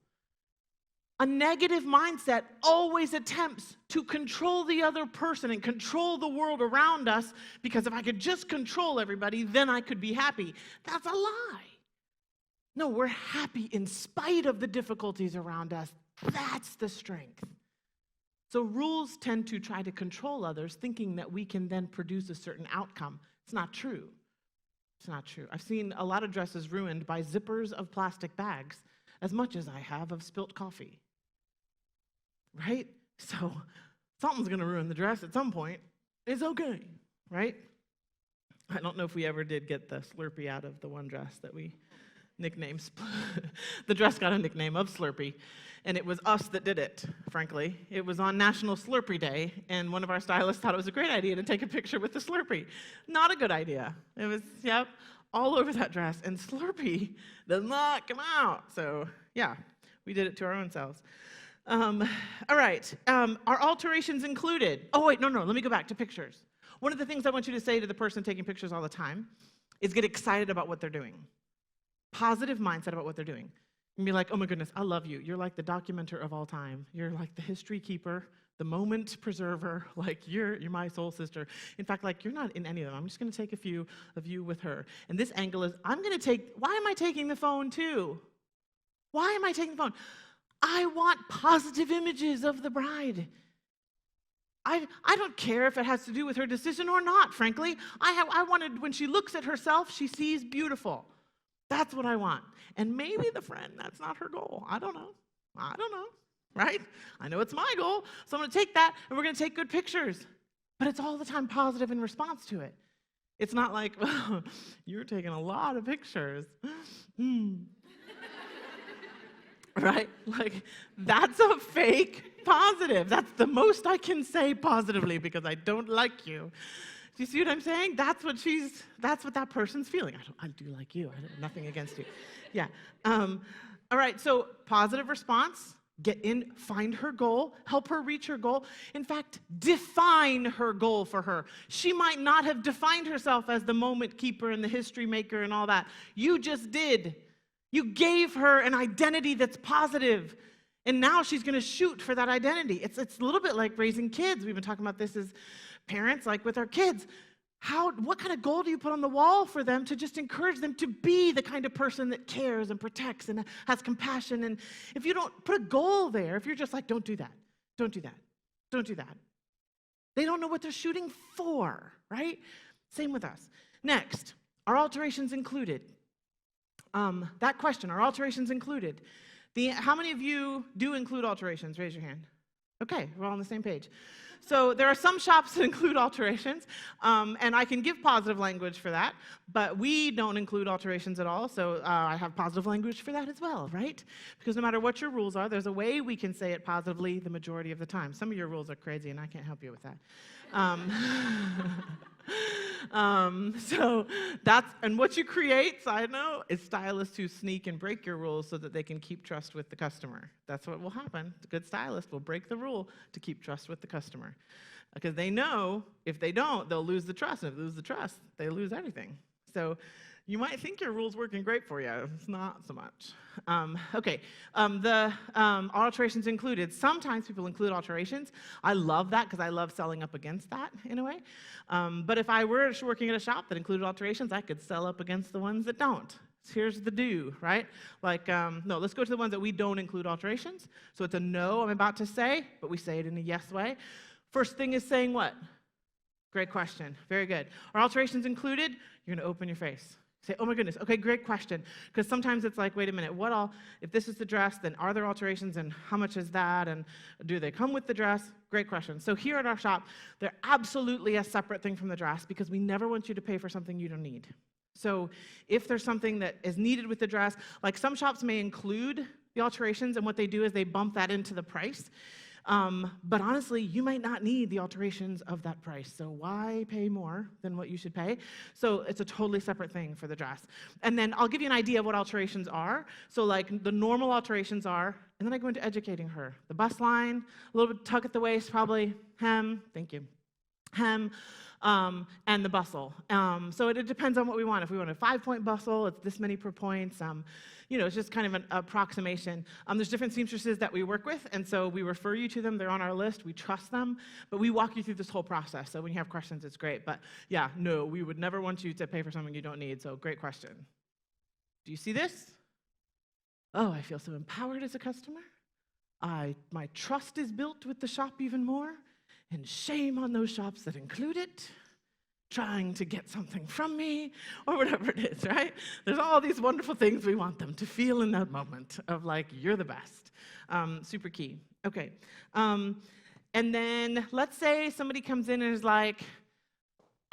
A negative mindset always attempts to control the other person and control the world around us because if I could just control everybody, then I could be happy. That's a lie. No, we're happy in spite of the difficulties around us. That's the strength. So rules tend to try to control others, thinking that we can then produce a certain outcome. It's not true. It's not true. I've seen a lot of dresses ruined by zippers of plastic bags, as much as I have of spilt coffee. Right? So something's going to ruin the dress at some point. It's okay, right? I don't know if we ever did get the Slurpee out of the one dress that we nicknamed. The dress got a nickname of Slurpee. And it was us that did it, frankly. It was on National Slurpee Day, and one of our stylists thought it was a great idea to take a picture with the Slurpee. Not a good idea. It was, all over that dress, and Slurpee does not come out. So, we did it to our own selves. All right, are alterations included? Oh, wait, no, let me go back to pictures. One of the things I want you to say to the person taking pictures all the time is get excited about what they're doing. Positive mindset about what they're doing. And be like, oh my goodness, I love you. You're like the documenter of all time. You're like the history keeper, the moment preserver. Like you're my soul sister. In fact, like you're not in any of them. I'm just going to take a few of you with her. And this angle is, why am I taking the phone too? Why am I taking the phone? I want positive images of the bride. I don't care if it has to do with her decision or not, frankly. I wanted, when she looks at herself, she sees beautiful. That's what I want. And maybe the friend, that's not her goal. I don't know, right? I know it's my goal, so I'm going to take that, and we're going to take good pictures. But it's all the time positive in response to it. It's not like, well, you're taking a lot of pictures. Right? Like, that's a fake positive. That's the most I can say positively because I don't like you. Do you see what I'm saying? That's what that person's feeling. I do like you. Nothing against you. Yeah. All right, so positive response, get in, find her goal, help her reach her goal. In fact, define her goal for her. She might not have defined herself as the moment keeper and the history maker and all that. You just did. You gave her an identity that's positive. And now she's going to shoot for that identity. It's a little bit like raising kids. We've been talking about this as parents, like with our kids. What kind of goal do you put on the wall for them to just encourage them to be the kind of person that cares and protects and has compassion? And if you don't put a goal there, if you're just like, don't do that, don't do that, don't do that, They don't know what they're shooting for, right? Same with us. Next, are alterations included? That question, are alterations included? How many of you do include alterations? Raise your hand. Okay, we're all on the same page. So there are some shops that include alterations, and I can give positive language for that, but we don't include alterations at all, so I have positive language for that as well, right? Because no matter what your rules are, there's a way we can say it positively the majority of the time. Some of your rules are crazy, and I can't help you with that. So that's, and what you create, side note, is stylists who sneak and break your rules so that they can keep trust with the customer. That's what will happen. A good stylist will break the rule to keep trust with the customer. Because they know if they don't, they'll lose the trust. And if they lose the trust, they lose everything. So you might think your rule's working great for you. It's not so much. Alterations included. Sometimes people include alterations. I love that because I love selling up against that in a way. But if I were working at a shop that included alterations, I could sell up against the ones that don't. So here's the do, right? Like, no, let's go to the ones that we don't include alterations. So it's a no I'm about to say, but we say it in a yes way. First thing is saying what? Great question. Very good. Are alterations included? You're going to open your face. Say, oh my goodness, okay, great question. Because sometimes it's like, wait a minute, if this is the dress, then are there alterations and how much is that? And do they come with the dress? Great question. So here at our shop, they're absolutely a separate thing from the dress because we never want you to pay for something you don't need. So if there's something that is needed with the dress, like some shops may include the alterations, and what they do is they bump that into the price. But honestly, you might not need the alterations of that price, so why pay more than what you should pay? So it's a totally separate thing for the dress. And then I'll give you an idea of what alterations are. So like the normal alterations are, and then I go into educating her. The bust line, a little bit tug at the waist, probably hem, thank you, hem, and the bustle. So it depends on what we want. If we want a 5-point bustle, it's this many per points. It's just kind of an approximation. There's different seamstresses that we work with, and so we refer you to them. They're on our list. We trust them, but we walk you through this whole process. So when you have questions, it's great. But yeah, no, we would never want you to pay for something you don't need, so great question. Do you see this? Oh, I feel so empowered as a customer. My trust is built with the shop even more, and shame on those shops that include it, trying to get something from me, or whatever it is, right? There's all these wonderful things we want them to feel in that moment of like, you're the best. Super key. Okay. And then let's say somebody comes in and is like,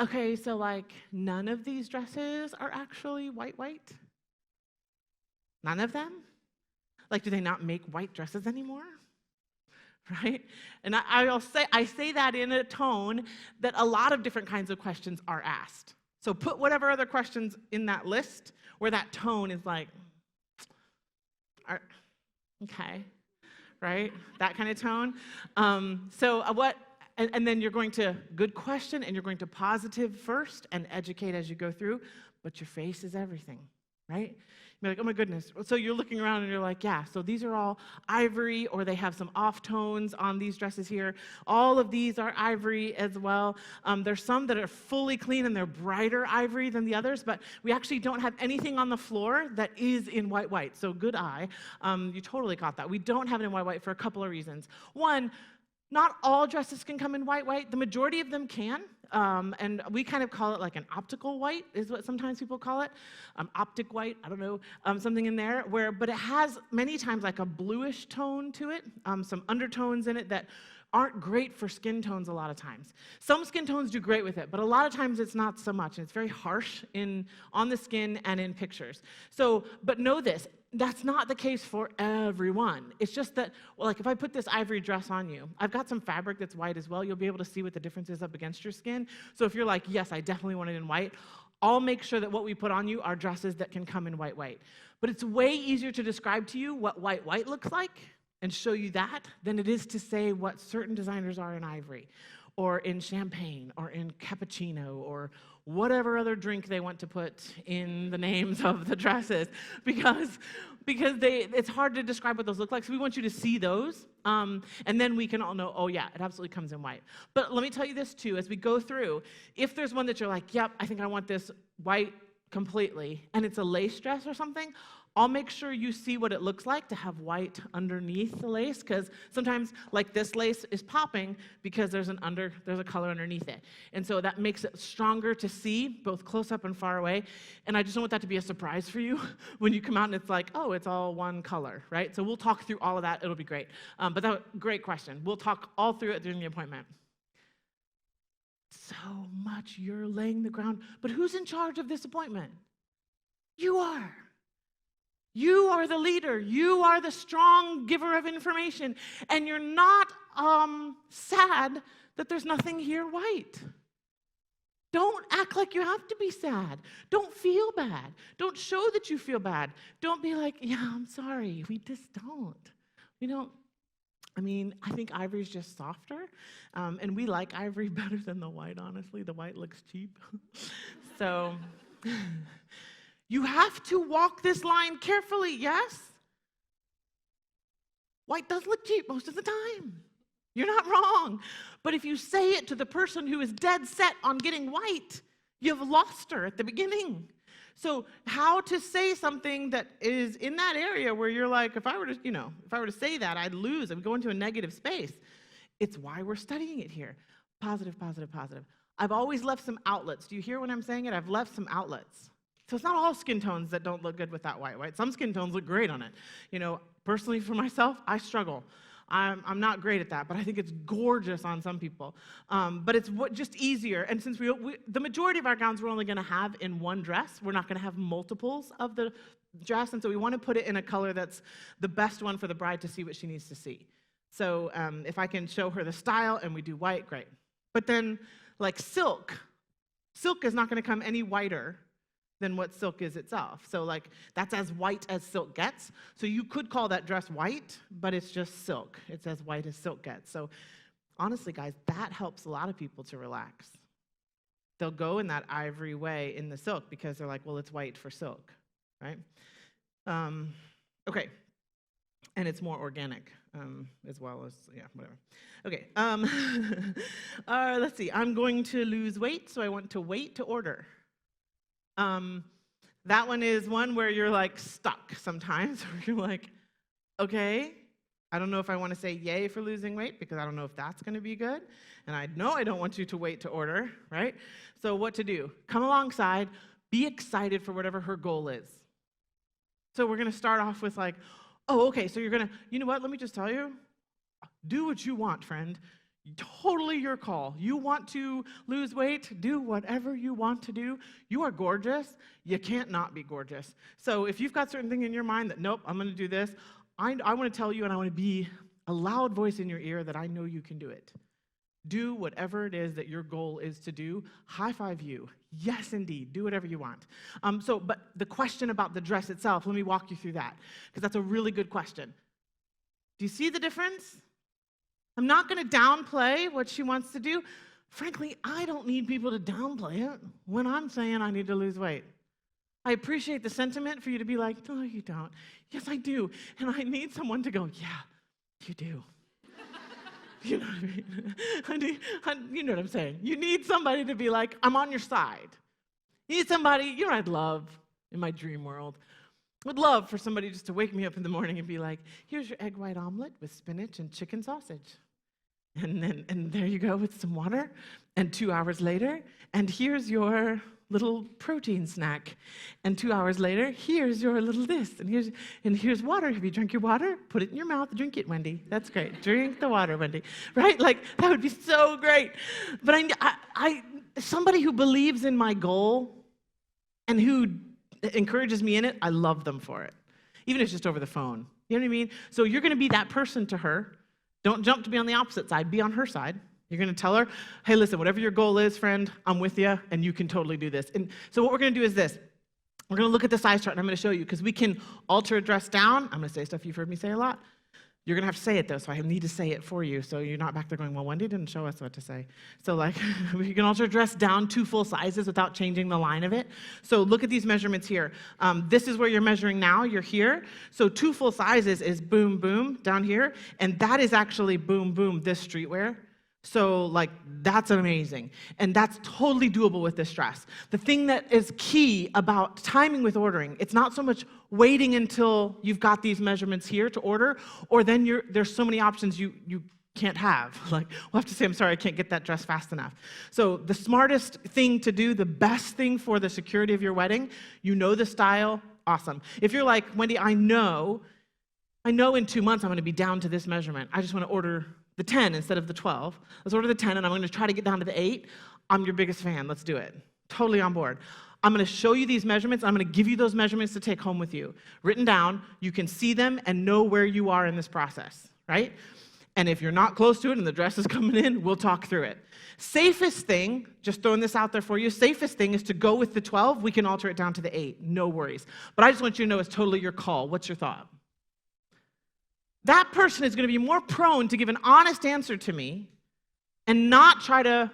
okay, so like none of these dresses are actually white. None of them? Like, do they not make white dresses anymore? Right? And I say that in a tone that a lot of different kinds of questions are asked. So put whatever other questions in that list where that tone is like, okay, right? That kind of tone. And then you're going to, good question, and you're going to positive first and educate as you go through, but your face is everything, right? You're like, oh my goodness. So you're looking around and you're like, yeah, so these are all ivory, or they have some off tones on these dresses here. All of these are ivory as well. There's some that are fully clean and they're brighter ivory than the others, but we actually don't have anything on the floor that is in white. So good eye. You totally caught that. We don't have it in white for a couple of reasons. One, not all dresses can come in white. The majority of them can. And we kind of call it like an optical white is what sometimes people call it. Optic white, I don't know, something in there. But it has many times like a bluish tone to it, some undertones in it that aren't great for skin tones a lot of times. Some skin tones do great with it, but a lot of times it's not so much. And it's very harsh on the skin and in pictures. So, but know this. That's not the case for everyone. It's just that, well, like if I put this ivory dress on you, I've got some fabric that's white as well. You'll be able to see what the difference is up against your skin. So if you're like, yes, I definitely want it in white, I'll make sure that what we put on you are dresses that can come in white. But it's way easier to describe to you what white looks like and show you that than it is to say what certain designers are in ivory or in champagne or in cappuccino or whatever other drink they want to put in the names of the dresses, because it's hard to describe what those look like. So we want you to see those, and then we can all know, oh yeah, it absolutely comes in white. But let me tell you this too, as we go through, if there's one that you're like, yep, I think I want this white completely, and it's a lace dress or something, I'll make sure you see what it looks like to have white underneath the lace, because sometimes, like this lace is popping because there's a color underneath it. And so that makes it stronger to see, both close up and far away. And I just don't want that to be a surprise for you when you come out and it's like, oh, it's all one color, right? So we'll talk through all of that. It'll be great. But great question. We'll talk all through it during the appointment. So much you're laying the ground. But who's in charge of this appointment? You are. You are the leader. You are the strong giver of information. And you're not sad that there's nothing here white. Don't act like you have to be sad. Don't feel bad. Don't show that you feel bad. Don't be like, yeah, I'm sorry. We just don't. We don't. I mean, I think ivory's just softer. And we like ivory better than the white, honestly. The white looks cheap. So... You have to walk this line carefully, yes? White does look cheap most of the time. You're not wrong. But if you say it to the person who is dead set on getting white, you've lost her at the beginning. So how to say something that is in that area where you're like, if I were to say that, I'd lose. I would go into a negative space. It's why we're studying it here. Positive, positive, positive. I've always left some outlets. Do you hear when I'm saying it? I've left some outlets. So it's not all skin tones that don't look good with that white, right? Some skin tones look great on it. Personally for myself, I struggle. I'm not great at that, but I think it's gorgeous on some people. But it's just easier. And since the majority of our gowns we're only going to have in one dress, we're not going to have multiples of the dress, and so we want to put it in a color that's the best one for the bride to see what she needs to see. So if I can show her the style and we do white, great. But then, like silk is not going to come any whiter than what silk is itself. So that's as white as silk gets. So you could call that dress white, but it's just silk. It's as white as silk gets. So honestly, guys, that helps a lot of people to relax. They'll go in that ivory way in the silk because they're like, well, it's white for silk, right? Okay, and it's more organic as well as, yeah, whatever. Okay, let's see. I'm going to lose weight, so I want to wait to order. That one is one where you're like stuck sometimes, where you're like, okay, I don't know if I want to say yay for losing weight because I don't know if that's going to be good. And I know I don't want you to wait to order, right? So what to do? Come alongside, be excited for whatever her goal is. So we're going to start off with like, oh, okay, so you're going to, you know what, let me just tell you, do what you want, friend. Totally your call. You want to lose weight? Do whatever you want to do. You are gorgeous. You can't not be gorgeous. So if you've got certain thing in your mind that, nope, I'm going to do this, I want to tell you and I want to be a loud voice in your ear that I know you can do it. Do whatever it is that your goal is to do. High five you. Yes, indeed. Do whatever you want. But the question about the dress itself, let me walk you through that because that's a really good question. Do you see the difference? I'm not going to downplay what she wants to do. Frankly, I don't need people to downplay it when I'm saying I need to lose weight. I appreciate the sentiment for you to be like, no, you don't. Yes, I do. And I need someone to go, yeah, you do. You know what I mean? You know what I'm saying. You need somebody to be like, I'm on your side. You need somebody, I'd love in my dream world. Would love for somebody just to wake me up in the morning and be like, here's your egg white omelet with spinach and chicken sausage. And there you go with some water. And 2 hours later, and here's your little protein snack. And 2 hours later, here's your little this. And here's water. Have you drank your water? Put it in your mouth. Drink it, Wendy. That's great. Drink the water, Wendy. Right? Like, that would be so great. But I somebody who believes in my goal and who encourages me in it, I love them for it. Even if it's just over the phone. You know what I mean? So you're going to be that person to her. Don't jump to be on the opposite side. Be on her side. You're going to tell her, hey, listen, whatever your goal is, friend, I'm with you, and you can totally do this. And so what we're going to do is this. We're going to look at the size chart, and I'm going to show you, because we can alter a dress down. I'm going to say stuff you've heard me say a lot. You're going to have to say it, though, so I need to say it for you, so you're not back there going, well, Wendy didn't show us what to say. So, you can alter a dress down 2 full sizes without changing the line of it. So look at these measurements here. This is where you're measuring now. You're here. So 2 full sizes is boom, boom down here, and that is actually boom, boom, this streetwear. So, like, that's amazing. And that's totally doable with this dress. The thing that is key about timing with ordering, it's not so much waiting until you've got these measurements here to order, or then there's so many options you can't have. Like, we'll have to say, I'm sorry, I can't get that dress fast enough. So the smartest thing to do, the best thing for the security of your wedding, you know the style, awesome. If you're like, Wendy, I know in 2 months I'm going to be down to this measurement. I just want to order the 10 instead of the 12. Let's order the 10, and I'm going to try to get down to the 8. I'm your biggest fan. Let's do it. Totally on board. I'm going to show you these measurements. I'm going to give you those measurements to take home with you. Written down, you can see them and know where you are in this process, right? And if you're not close to it and the dress is coming in, we'll talk through it. Safest thing, just throwing this out there for you, safest thing is to go with the 12. We can alter it down to the 8. No worries. But I just want you to know it's totally your call. What's your thought? That person is going to be more prone to give an honest answer to me and not try to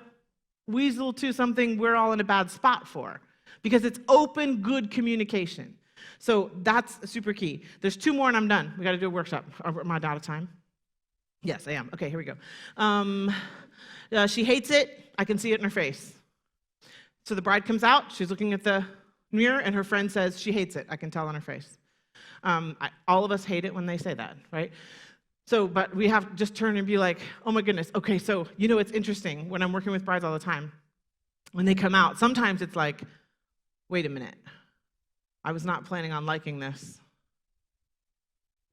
weasel to something we're all in a bad spot for, because it's open, good communication. So that's super key. There's 2 more and I'm done. We got to do a workshop. Am I out of time? Yes, I am. Okay, here we go. She hates it. I can see it in her face. So the bride comes out. She's looking at the mirror, and her friend says she hates it. I can tell on her face. All of us hate it when they say that, right? So, but we have to just turn and be like, oh my goodness. Okay, so, it's interesting when I'm working with brides all the time. When they come out, sometimes it's like, wait a minute. I was not planning on liking this,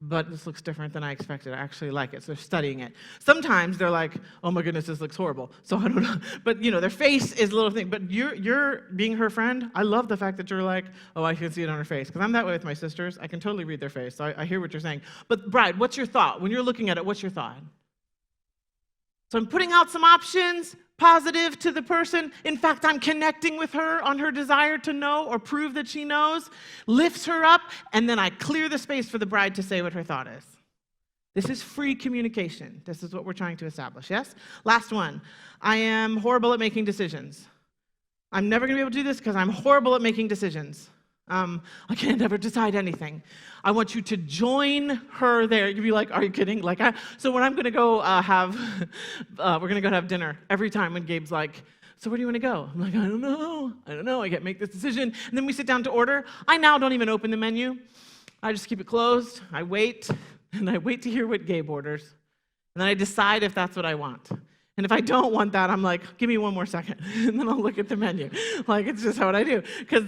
but this looks different than I expected. I actually like it. So they're studying it. Sometimes they're like, oh my goodness, this looks horrible. So I don't know. But, their face is a little thing. But you're being her friend. I love the fact that you're like, oh, I can see it on her face. Because I'm that way with my sisters. I can totally read their face. So I hear what you're saying. But bride, what's your thought? When you're looking at it, what's your thought? So I'm putting out some options, positive to the person. In fact, I'm connecting with her on her desire to know or prove that she knows, lifts her up, and then I clear the space for the bride to say what her thought is. This is free communication. This is what we're trying to establish, yes? Last one. I am horrible at making decisions. I'm never going to be able to do this because I'm horrible at making decisions. I can't ever decide anything. I want you to join her there. You'd be like, are you kidding? So when I'm going to go we're going to go have dinner, every time when Gabe's like, so where do you want to go? I'm like, I don't know. I can't make this decision. And then we sit down to order. I now don't even open the menu. I just keep it closed. I wait, and I wait to hear what Gabe orders. And then I decide if that's what I want. And if I don't want that, I'm like, give me 1 more second, and then I'll look at the menu. It's just what I do, because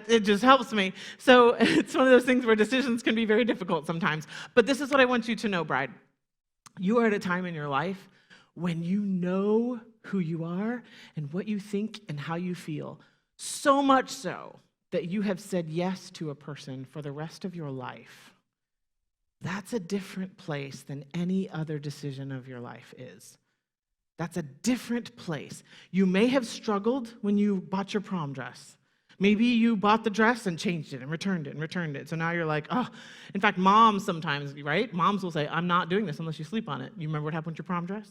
it just helps me. So it's one of those things where decisions can be very difficult sometimes. But this is what I want you to know, bride. You are at a time in your life when you know who you are and what you think and how you feel, so much so that you have said yes to a person for the rest of your life. That's a different place than any other decision of your life is. That's a different place. You may have struggled when you bought your prom dress. Maybe you bought the dress and changed it and returned it. So now you're like, oh. In fact, moms sometimes, right? Moms will say, I'm not doing this unless you sleep on it. You remember what happened with your prom dress?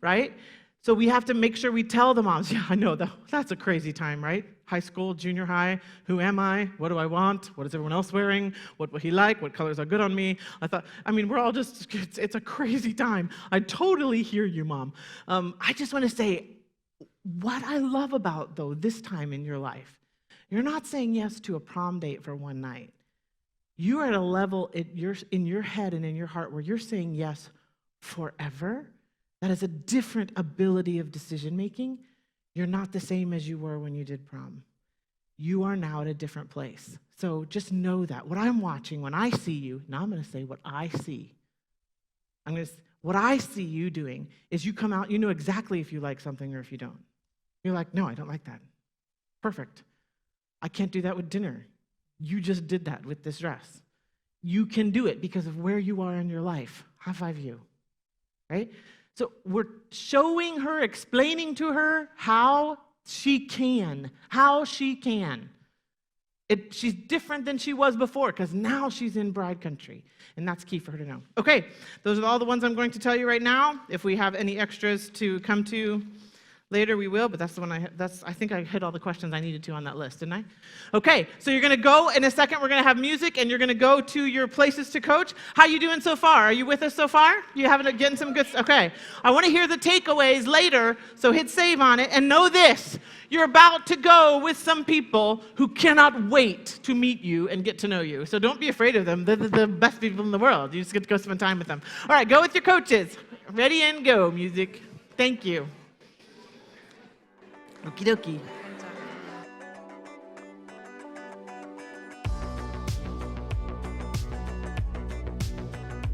Right? So we have to make sure we tell the moms, yeah, I know, that's a crazy time, right? High school, junior high, who am I? What do I want? What is everyone else wearing? What will he like? What colors are good on me? We're all just, it's a crazy time. I totally hear you, Mom. I just want to say, what I love about, though, this time in your life, you're not saying yes to a prom date for one night. You are at a level in your head and in your heart where you're saying yes forever. That is a different ability of decision making. You're not the same as you were when you did prom. You are now at a different place. So just know that. What I'm watching when I see you, now I'm going to say what I see. What I see you doing is you come out, you know exactly if you like something or if you don't. You're like, no, I don't like that. Perfect. I can't do that with dinner. You just did that with this dress. You can do it because of where you are in your life. High five you. Right? So we're showing her, explaining to her how she can. She's different than she was before because now she's in bride country, and that's key for her to know. Okay, those are all the ones I'm going to tell you right now. If we have any extras to come to Later we will, but that's the one I think I hit all the questions I needed to on that list, didn't I? Okay, so you're gonna go in a second, we're gonna have music, and you're gonna go to your places to coach. How you doing so far? Are you with us so far? You getting some good, okay. I wanna hear the takeaways later, so hit save on it, and know this, you're about to go with some people who cannot wait to meet you and get to know you. So don't be afraid of them, they're the best people in the world. You just get to go spend time with them. All right, go with your coaches. Ready and go, music. Thank you. Okie dokie.